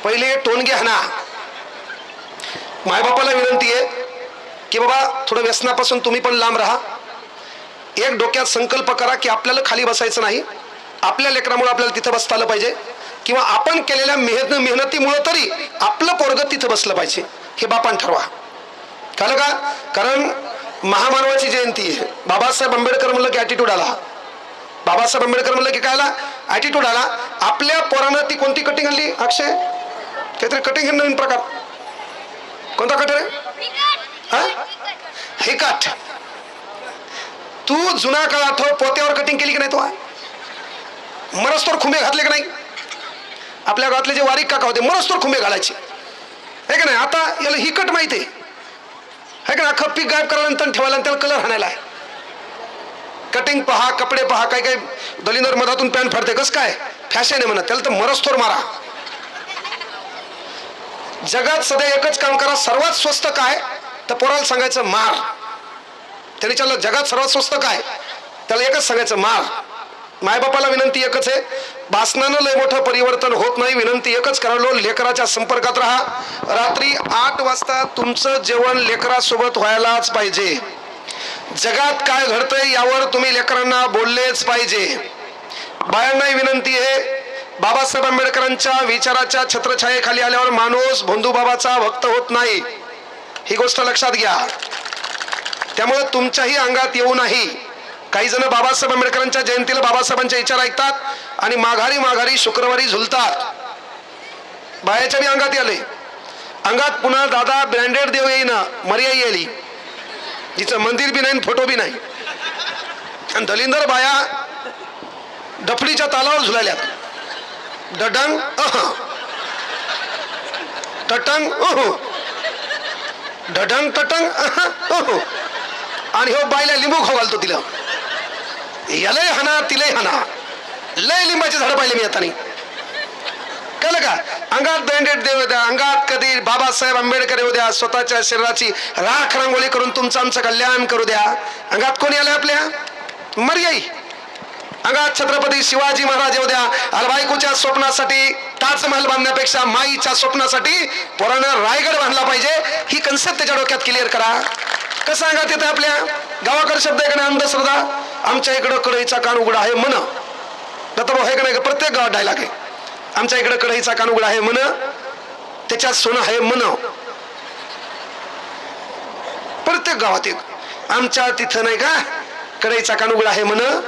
पहिले टोनगे हाना. मायबापाला विनंती आहे की बाबा थोडं व्यसनापासून तुम्ही पण लांब राहा. एक डोक्यात संकल्प करा की आपल्याला खाली बसायचं नाही, आपल्या लेकरामुळे आपल्याला तिथं बसता आलं पाहिजे, किंवा आपण केलेल्या मेहनतीमुळे तरी आपलं पोरगं तिथं बसलं पाहिजे. हे बापान ठरवा. कळलं का? कारण महामानवाची जयंती आहे. बाबासाहेब आंबेडकर म्हणलं की ॲटिट्यूड आला. बाबासाहेब आंबेडकर म्हणलं की काय आला? ॲटिट्यूड आला. आपल्या पोरानं ती कोणती कटिंग आणली अक्षय? काहीतरी कटिंग हे नवीन प्रकार. कोणता कट रे? हा, हे काठ. तू जुना काळ आठव, पोत्यावर कटिंग केली की नाही? तो मरस्तोर खुंबे घातले की नाही? आपल्या गावातले जे वारीक काका होते मरस्तोर खुंबे घालायचे, है का नाही? आता याला ही कट माहिती आहे का? अख्खं पीक गायब करायला ठेवायला, त्याला कलर हाणायला. कटिंग पहा, कपडे पहा. काय काय दलिंदर मधातून पॅन्ट फाडते, कसं काय फॅशन आहे म्हणा. त्याला तर मरस्तोर मारा. जगात सध्या एकच काम करा, सर्वात स्वस्त काय तर पोराला सांगायचं मार. त्याने विचारलं जगात सर्वात स्वस्त काय, त्याला एकच सांगायचं मार. मायबापाला विनंती एकच आहे, भाषणानं लय मोठं परिवर्तन होत नाही. विनंती एकच करालो, लेकराच्या संपर्कात राहा. रात्री 8 वाजता तुमचं जेवण लेकरासोबत व्हायलाच पाहिजे. जगात काय घडतंय यावर तुम्ही लेकरांना बोललेच पाहिजे. बायांनाही विनंती आहे, बाबासाहेब आंबेडकरांच्या विचाराच्या छत्रछायेखाली आल्यावर माणूस भोंदूबाबाचा भक्त होत नाही, ही गोष्ट लक्षात घ्या. त्यामुळे तुमच्याही अंगात येऊ नाही. काही जण बाबासाहेब आंबेडकरांच्या जयंतीला बाबासाहेबांचे विचार ऐकतात आणि माघारी माघारी शुक्रवारी झुलतात. बायाच्या बी अंगात आले. अंगात पुन्हा दादा ब्रँडेड देव येईना, मर्याई येली, जिचं मंदिर बी नाही फोटो बी नाही. आणि दलिंदर बाया डफडीच्या तालावर झुलाल्यात. डडंग टटंग डडंग टटंग. आणि हो बायला लिंबू खाऊ घालतो तिला. यालाही हाना तिलाही हाना. लय लिंबाची झाडं पाहिले मी आता. कळलं का? अंगात ब्रँडेड देव द्या, अंगात कधी बाबासाहेब आंबेडकर येऊ द्या, स्वतःच्या शरीराची राख रांगोळी करून तुमचं आमचं कल्याण करू द्या. अंगात कोणी आलं आपल्या? मर्याई. अंगात छत्रपती शिवाजी महाराज येऊ द्या. बायकोच्या स्वप्नासाठी ताजमहल बांधण्यापेक्षा माईच्या स्वप्नासाठी पोरानं रायगड बांधला पाहिजे, ही कन्सेप्ट त्याच्या डोक्यात क्लिअर करा. कसं अंगात येतं आपल्या? गावाकडे शब्द आहे का नाही? अंधश्रद्धा. आमच्या इकडं कढईचा कान उघडा आहे म्हण. दत्तभाऊ आहे का नाही? प्रत्येक गावात डायलॉग आहे. आमच्या इकडे कढईचा कान उघडा आहे म्हण, त्याच्यात सोनं आहे म्हण. प्रत्येक गावात एक. आमच्या तिथं नाही का कढईचा कान उघडा आहे म्हण,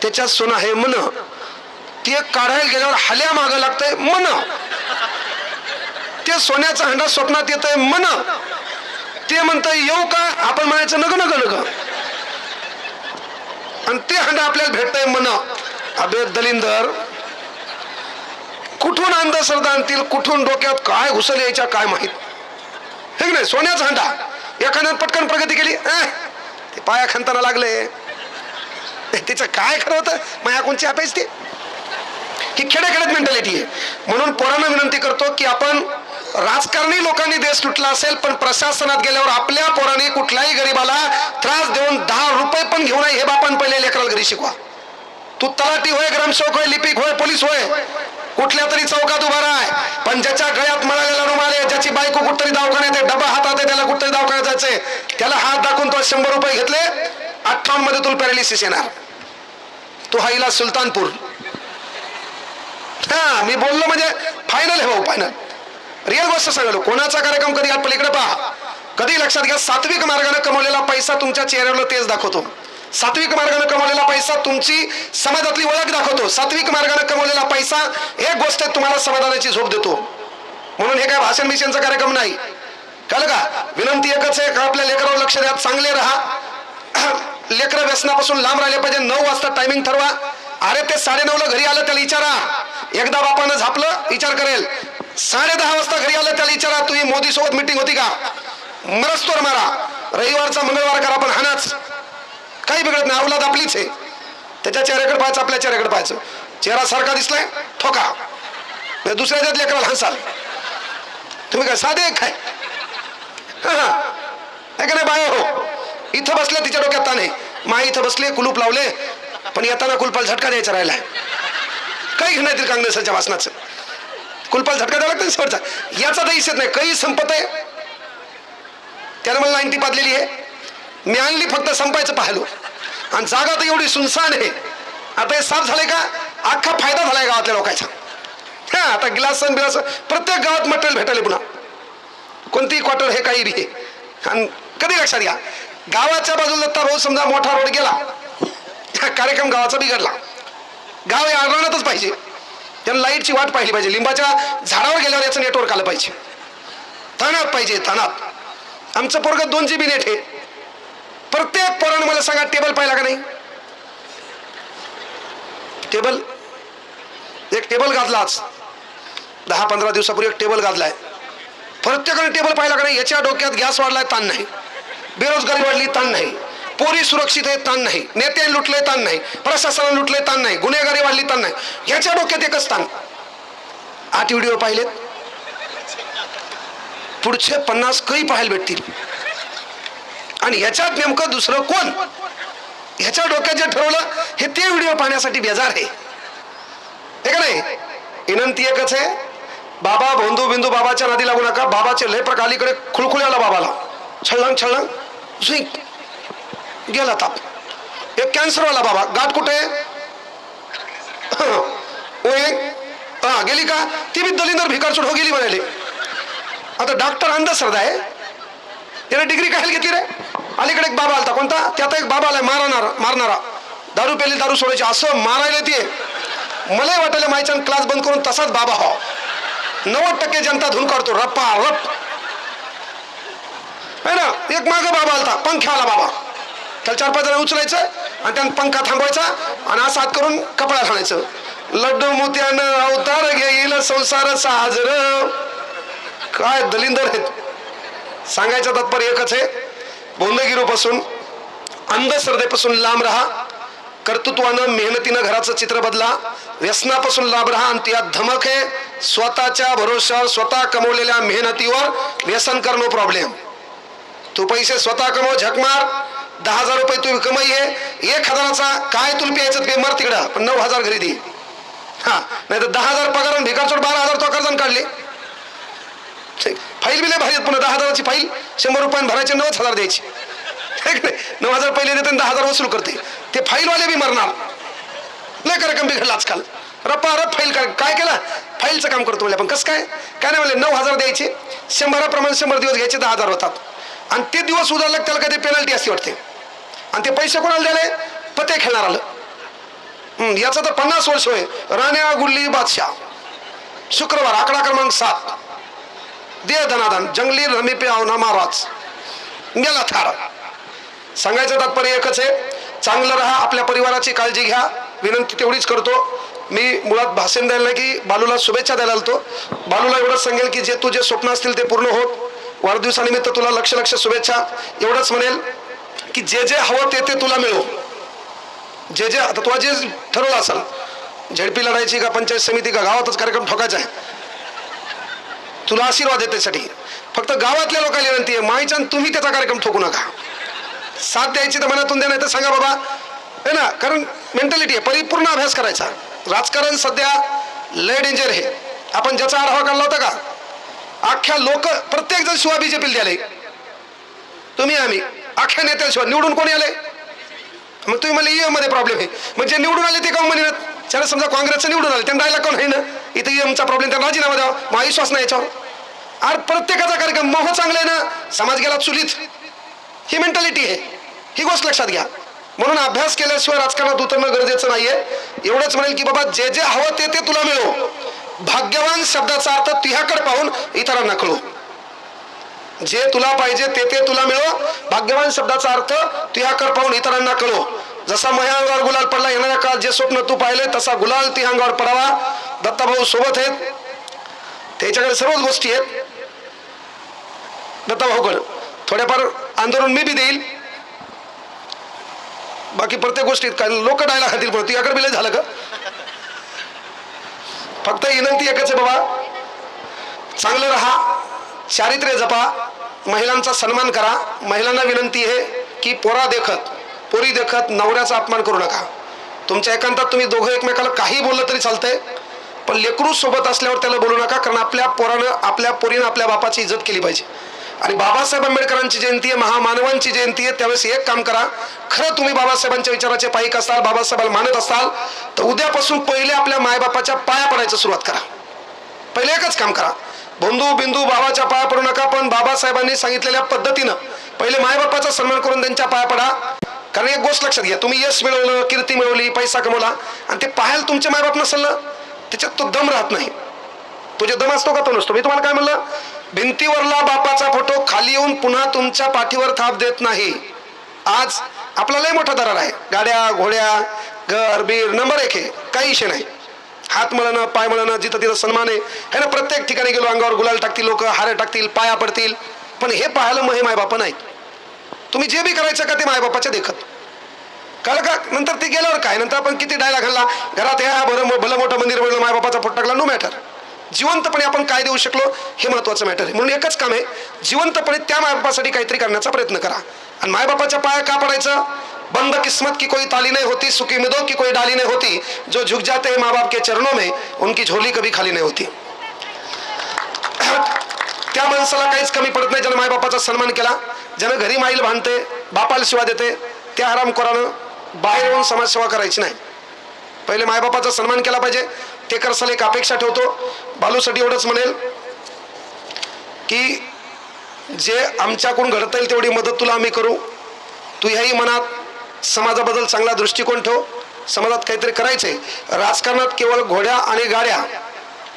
त्याच्यात सोनं आहे म्हण. ते काढायला गेल्यावर हाल्या मागं लागतंय म्हण. ते सोन्याचा हंडा स्वप्नात येतोय म्हण. ते म्हणतंय येऊ का? आपण म्हणायचं नग नग नग. आणि ते हंडा आपल्याला भेटतंय म्हण. अबे दलिंदर, कुठून अंधश्रद्धा आणतील, कुठून डोक्यात काय घुसल यायच्या काय माहित, हे की नाही? सोन्याचा हंडा. एखाद्यानं पटकन प्रगती केली, ते पाया खंताना लागले, तिचं काय खरं होतं माया कोणची अपेक्षा? ते ही खेड्याखेड्यात मेंटॅलिटी आहे. म्हणून पोरांना विनंती करतो की आपण राजकारणी लोकांनी देश लुटला असेल, पण प्रशासनात गेल्यावर आपल्या पोरांनी कुठल्याही गरीबाला त्रास देऊन 10 रुपये पण घेऊ नये, हे बापान पहिले लेकराला घरी शिकवा. तू तलाठी होय, ग्रामसेवक होय, लिपिक होय, पोलीस होय, कुठल्या तरी चौकात उभा राहाय, पण ज्याच्या गळ्यात मळालेला रुमाल आहे, ज्याची बायको कुठतरी दवाखान्यात आहे, डबा हातात आहे, त्याला कुठतरी दवाखान्यात जायचंय, त्याला हात दाखवून तो 100 रुपये घेतले, 58 मध्ये तुला पॅरालिसिस येणार. तू हाईला सुलतानपूर. हा मी बोललो म्हणजे फायनल आहे भाऊ, फायनल रिअल गोष्ट सांगलो. कोणाचा कार्यक्रम कधी आप पलीकडे पहा. कधी लक्षात घ्या, सात्विक मार्गाने कमवलेला पैसा तुमच्या चेहऱ्यावर तेज दाखवतो. सात्विक मार्गाने कमवलेला पैसा तुमची समाजातली ओळख दाखवतो. सात्विक मार्गाने कमवलेला पैसा एक गोष्ट तुम्हाला समाधानाची झोप देतो. म्हणून हे काय भाषण मिशनचा कार्यक्रम नाही. कळलं का? विनंती एकच आहे का आपल्या लेकरावर लक्ष द्या, चांगले राहा. लेकरं व्यसनापासून लांब राहिले पाहिजे. 9 वाजता टायमिंग ठरवा. अरे ते 9:30 ला घरी आलं त्याला विचारा. एकदा बापानं झापलं विचार करेल. 10:30 वाजता घरी आलं त्याला विचारा, तुझी मोदी सोबत मिटिंग होती का? मरस्तोर मारा. रविवारचा मंगळवार करा, पण हानाच काही बिघडत नाही. अवलाद आपलीच आहे. त्याच्या चेहऱ्याकडे पाहायचं, आपल्या चेहऱ्याकडे पाहायचं. चेहरा सारखा दिसलाय ठोका, दुसऱ्याच्याच लेकराला हसाल. तुम्ही काय साधे काय? का नाही बाया हो? इथं बसले तिच्या डोक्यात ताण आहे, मा इथं बसले कुलूप लावले पण येताना कुलपाला झटका द्यायचा राहिलाय. काही घेणार येतील काँग्रेसच्या वासनाचं, कुलपाला झटका द्यावा लागतो शेवटचा. याचा तर हिशेत नाही, काही संपत आहे. त्याने मला 90 पाजलेली आहे, मी आणली फक्त संपायचं पाहिलो. आणि जागा तर एवढी सुनसान आहे. आता हे साफ झालंय का? अख्खा फायदा झालाय गावातल्या लोकांचा. हा, आता गिलास बिलास प्रत्येक गावात मटेरियल भेटायला पुन्हा. कोणतीही क्वार्टर हे काही बी. आणि कधी लक्षात घ्या, गावाच्या बाजूला दत्ता भाऊ समजा मोठा रोड गेला, कार्यक्रम गावाचा बिघडला. गाव हे आरणातच पाहिजे, त्याला लाईटची वाट पाहिली पाहिजे. लिंबाच्या झाडावर गेल्यावर याचं नेटवर्क आलं पाहिजे. ताणात पाहिजे, ताणात. आमचं पोरग 2 GB नेट आहे. प्रत्येक पोरानं मला सांगा टेबल पाहिला का नाही? टेबल, एक टेबल गाजलाच 10-15 दिवसापूर्वी एक टेबल गाजलाय. प्रत्येकाने टेबल पाहिला का नाही? याच्या डोक्यात गॅस वाढलाय, ताण नाही. बेरोजगारी वाढली, ताण नाही. पोरी सुरक्षित आहे, ताण नाही. नेत्याने लुटले, ताण नाही. प्रशासनाने लुटले, ताण नाही. गुन्हेगारी वाढली, ताण नाही. ह्याच्या डोक्यात एकच ताण. 8 व्हिडिओ पाहिलेत, पुढचे 50 काही पाहायला भेटतील. आणि ह्याच्यात नेमकं दुसरं कोण? ह्याच्या डोक्यात जे ठरवलं हे ते व्हिडिओ पाहण्यासाठी बेजार आहे. हे का नाही? विनंती एकच आहे, बाबा भोंदू बिंदू बाबाच्या नादी लागू नका. बाबाचे लय प्रकार अलीकडे खुळखुळ्याला बाबाला छळलं छळलं गेला ताप. एक कॅन्सरवाला बाबा, गाठ कुठे? हा, गेली का? ती बी दलिंदर भिकारचोट हो गेली म्हणाले. आता डॉक्टर अंधश्रद्धा आहे, त्याने डिग्री काय घेतली रे? अलीकडे एक बाबा आलता, कोणता? त्यात एक बाबा आलाय मारणारा. दारू प्याली, दारू सोडायची, असं मारायला ते. मलाही वाटलं मायच्यान क्लास बंद करून तसाच बाबा हो. 90% जनता धुन काढतो रप्पा रप है ना. एक मागं बाबा आलता, पंख्यावाला बाबा. त्याला 4-5 जण उचलायचं आणि त्यानं पंखा थांबवायचा आणि असं हात करून कपड्यात आणायचं. लड्डू मोत्यानं अवतार घेईल संसार साजर. काय दलिंदर आहेत. सांगायचं तात्पर्य एकच आहे, भोंदगिरीपासून अंधश्रद्धेपासून लांब राहा. कर्तृत्वानं मेहनतीनं घराचं चित्र बदला. व्यसनापासून लांब राहा. आणि त्यात धमक आहे, स्वतःच्या भरोश्यावर स्वतः कमवलेल्या मेहनतीवर व्यसन कर, नो प्रॉब्लेम. तू पैसे स्वतः कमव, झक मार. 10,000 रुपये तू कमाई आहे, 1,000चा काय तुला प्यायचं ते मर तिकडं, पण 9,000 घरी दे. हा, नाही तर 10,000 पगार भिकारचोट 12,000 तो कर्जन काढले. फाईल बी लय भारी, पुन्हा 10,000ची फाईल 100 रुपयांनी भरायचे, 9,000 द्यायचे. 9,000 पहिले देते, 10,000 वसूल करते. ते फाईलवाले बी मरणार. लय कार्यक्रम बिघडला आजकाल. रप्पा रप फाईल काय केलं? फाईलचं काम करतो म्हणजे. पण कसं काय नाही म्हणले, 9,000 द्यायचे, 100 100 दिवस घ्यायचे, 10,000 होतात. आणि ते दिवस उजाडला त्याला कधी पेनल्टी असते वाटते. आणि ते पैसे कोणाला दिले? पते खेळणार आलं. याचा तर 50 वर्ष होय. राण्या गुल्ली बादशाह, शुक्रवार, आकडा क्रमांक 7, दे धनाधन, जंगली रमी पे आवना महाराज गेला थार. सांगायचं तात्पर्य एकच आहे, चांगलं राहा, आपल्या परिवाराची काळजी घ्या. विनंती तेवढीच करतो. मी मुळात भाषण द्यायला की बालूला शुभेच्छा द्यायला आलतो. बालूला एवढंच सांगेल की जे तुझे स्वप्न असतील ते पूर्ण होत. वाढदिवसानिमित्त तुला लक्ष शुभेच्छा. एवढंच म्हणेल की जे जे हवं ते ते तुला मिळो. जे जे आता तुला जे ठरवलं असेल, झेडपी लढायची का पंचायत समिती का गावातच कार्यक्रम ठोकायचा आहे, तुला आशीर्वाद आहे त्यासाठी. फक्त गावातल्या लोकांना विनंती आहे, माईच्यान तुम्ही त्याचा कार्यक्रम ठोकू नका. साथ द्यायची तर मनातून द्या, नाही तर सांगा बाबा, है ना. कारण मेंटॅलिटी आहे, परिपूर्ण अभ्यास करायचा. राजकारण सध्या लय डेंजर आहे. आपण ज्याचा आढावा काढला होता का, अख्ख्या लोक प्रत्येक जण शिवा बीजेपीला द्याले. तुम्ही आम्ही अख्ख्या नेत्याला शिवा. निवडून कोणी आले? मग तुम्ही मला ईएम मध्ये प्रॉब्लेम आहे. म्हणजे निवडून आले ते काऊन म्हणत? त्याला समजा काँग्रेसचं निवडून आले, त्यांना राहिला कोण आहे ना, इथं ईएमचा प्रॉब्लेम, त्यांना राजीनामा द्यावा. मग विश्वास नाही याच्यावर. अरे प्रत्येकाचा कार्यक्रम मोह चांगला आहे ना, समाज गेला चुलीत. ही मेंटॅलिटी आहे, ही गोष्ट लक्षात घ्या. म्हणून अभ्यास केल्याशिवाय राजकारणात उतरणं गरजेचं नाहीये. एवढंच म्हणेल की बाबा जे जे हवं ते ते तुला मिळो. भाग्यवान शब्दाचा अर्थ तुझ्याकडे पाहून इतरांना कळो. जे तुला पाहिजे ते ते तुला मिळो. भाग्यवान शब्दाचा अर्थ तुझ्याकडे पाहून इतरांना कळो. जसा माझ्या अंगावर गुलाल पडला, येणाऱ्या काळात जे स्वप्न तू पाहिले तसा गुलाल तुझ्या अंगावर पडावा. दत्ताभाऊ सोबत आहेत, त्याच्याकडे सर्वच गोष्टी आहेत. दत्ताभाऊकडे थोड्याफार आंदोलन मी बी देईल. बाकी प्रत्येक गोष्टीत काय लोक डायला खातील, पण तुझ्याकडे बिल झालं का? फक्त विनंती एकच आहे बाबा, चांगलं राहा, चारित्र्य जपा, महिलांचा सन्मान करा. महिलांना विनंती आहे की पोरी देखत नवऱ्याचा अपमान करू नका. तुमच्या एकांतात तुम्ही दोघं एकमेकाला काही बोललं तरी चालतंय, पण लेकरू सोबत असल्यावर त्याला बोलू नका, कारण आपल्या पोरीनं आपल्या बापाची इज्जत केली पाहिजे. आणि बाबासाहेब आंबेडकरांची जयंती आहे, महामानवांची जयंती आहे, त्यावेळेस एक काम करा. खरं तुम्ही बाबासाहेबांच्या विचाराचे पाईक असाल, बाबासाहेबांना मानत असाल, तर उद्यापासून पहिले आपल्या मायबापाच्या पाया पडायचं सुरुवात करा. पहिले एकच काम करा, बिंदू बाबाच्या पाया पडू नका, पण बाबासाहेबांनी सांगितलेल्या पद्धतीनं पहिले मायबापाचा सन्मान करून त्यांच्या पाया पडा. कारण एक गोष्ट लक्षात घ्या, तुम्ही यश मिळवलं, कीर्ती मिळवली, पैसा कमवला, आणि ते पाहायला तुमचे मायबाप नसेल ना, त्याच्यात तो दम राहत नाही. तुझे दम असतो का? तो नसतो. मी तुम्हाला काय म्हणलं, भिंतीवरला बापाचा फोटो खाली येऊन पुन्हा तुमच्या पाठीवर थाप देत नाही. आज आपला लय मोठा दरार आहे, गाड्या घोड्या घर बीर नंबर 1 आहे, काही विषय नाही. हात मळणं पाय मळणं जिथं तिथं सन्मान आहे ना. प्रत्येक ठिकाणी गेलो अंगावर गुलाल टाकतील लोक, हारे टाकतील, पाया पडतील, पण हे पाहायला मग हे मायबापा नाहीत. तुम्ही जे बी करायचं का ते मायबापाच्या देखत कळलं का? नंतर ते गेल्यावर काय, नंतर आपण किती डायलॉग घालला घरात, या भलं मोठं मंदिर बनलं, मायबापाचा फोटो टाकला, नो मॅटर. जिवंतपणे आपण काय देऊ शकलो हे महत्वाचं मॅटर आहे. म्हणून एकच काम आहे, जिवंतपणे त्या मायबापासाठी काहीतरी करण्याचा प्रयत्न करा. आणि मायबापाच्या पाया का पडायचं? बंद किस्मत की कोई ताली नहीं होती, सुखी मिदो की कोई डाली नहीं होती, जो झुक जाते हैं माँ बाप के चरणों में उनकी झोली कभी खाली नहीं होती. त्या माणसाला काहीच कमी पडत नाही ज्यानं मायबापाचा सन्मान केला, ज्यानं घरी माईल बांधते, बापाला शिवा देते. त्या हरामखोरानं बाहेर येऊन समाजसेवा करायची नाही. पहिले मायबापाचा सन्मान केला पाहिजे. ते करसाल एक अपेक्षा ठेवतो. बालूसाठी एवढंच म्हणेल की जे आमच्याकडून घडता येईल तेवढी मदत तुला आम्ही करू. तू ह्याही मनात समाजाबद्दल चांगला दृष्टिकोन ठेव. समाजात काहीतरी करायचंय. राजकारणात केवळ घोड्या आणि गाड्या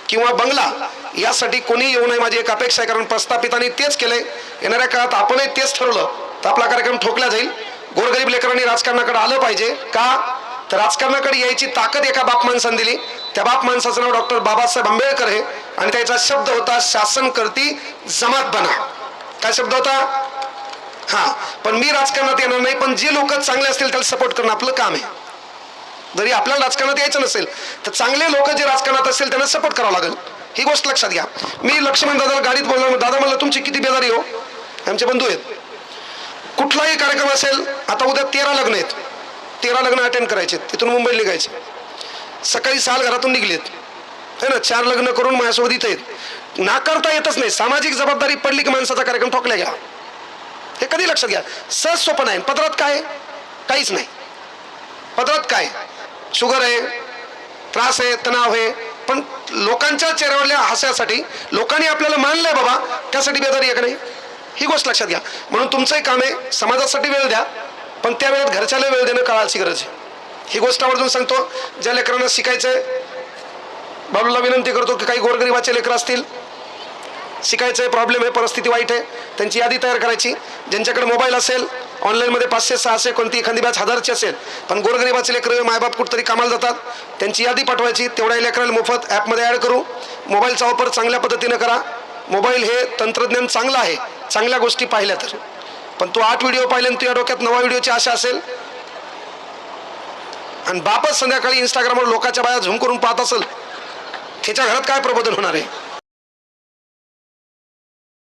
किंवा बंगला यासाठी कोणी येऊ नये माझी एक अपेक्षा आहे. कारण प्रस्थापितांनी तेच केलंय, येणाऱ्या काळात आपणही तेच ठरवलं तर आपला कार्यक्रम ठोकला जाईल. गोरगरीब लेकरांनी राजकारणाकडे आलं पाहिजे. का तर राजकारणाकडे यायची ताकद एका बाप माणसाने दिली. त्या बाप माणसाचं नाव डॉक्टर बाबासाहेब आंबेडकर आहे, आणि त्याचा शब्द होता शासन करती जमात बना. काय शब्द होता? हा. पण मी राजकारणात येणार नाही, पण जे लोक चांगले असतील त्याला सपोर्ट करणं आपलं काम आहे. जरी आपल्याला राजकारणात यायचं नसेल तर चांगले लोक जे राजकारणात असतील त्यांना सपोर्ट करावं लागेल. ही गोष्ट लक्षात घ्या. मी लक्ष्मण दादाला गाडीत बोललो, दादा म्हणलं तुमची किती बेजारी हो, आमचे बंधू आहेत. कुठलाही कार्यक्रम असेल, आता उद्या 13 लग्न आहेत, 13 लग्न अटेंड करायचे, तिथून मुंबईला निघायचे. सकाळी 6 घरातून निघलेत है ना, 4 लग्न करून माझ्यासोबत इथं आहेत. नाकारता येतच नाही. सामाजिक जबाबदारी पडली की माणसाचा कार्यक्रम ठोकला गेला. हे कधी लक्षात घ्या. सहज सोपं नाही. पदरात काय? काहीच नाही. पदरात काय? शुगर आहे, त्रास आहे, तणाव आहे, पण लोकांच्या चेहऱ्यावरल्या हास्यासाठी लोकांनी आपल्याला मानलंय बाबा, त्यासाठी बेजारी आहे का नाही? ही गोष्ट लक्षात घ्या. म्हणून तुमचंही काम आहे, समाजासाठी वेळ द्या, पण त्या वेळेत घरच्याला वेळ देणं काळाची गरज आहे. ही गोष्ट आवर्जून सांगतो. ज्या लेकरांना शिकायचंय, बाबूला विनंती करतो की काही गोरगरिबाचे लेकरं असतील, शिकायचंय, प्रॉब्लेम आहे, परिस्थिती वाईट आहे, त्यांची यादी तयार करायची. ज्यांच्याकडे मोबाईल असेल, ऑनलाईनमध्ये 500-600 कोणती एखादी बॅच 1000ची असेल, पण गोरगरिबाचे लेकरं मायबाप कुठतरी कामाला जातात, त्यांची यादी पाठवायची. तेवढ्या लेकराला मोफत ॲपमध्ये ॲड करू. मोबाईलचा वापर चांगल्या पद्धतीनं करा. मोबाईल हे तंत्रज्ञान चांगलं आहे, चांगल्या गोष्टी पाहिल्या तर. पण तू 8 व्हिडिओ पाहिले आणि तुझ्या डोक्यात 9व्या व्हिडिओची आशा असेल, आणि बापच संध्याकाळी इंस्टाग्रामवर लोकांच्या बाया झूम करून पाहत असेल, त्याच्या घरात काय प्रबोधन होणार आहे?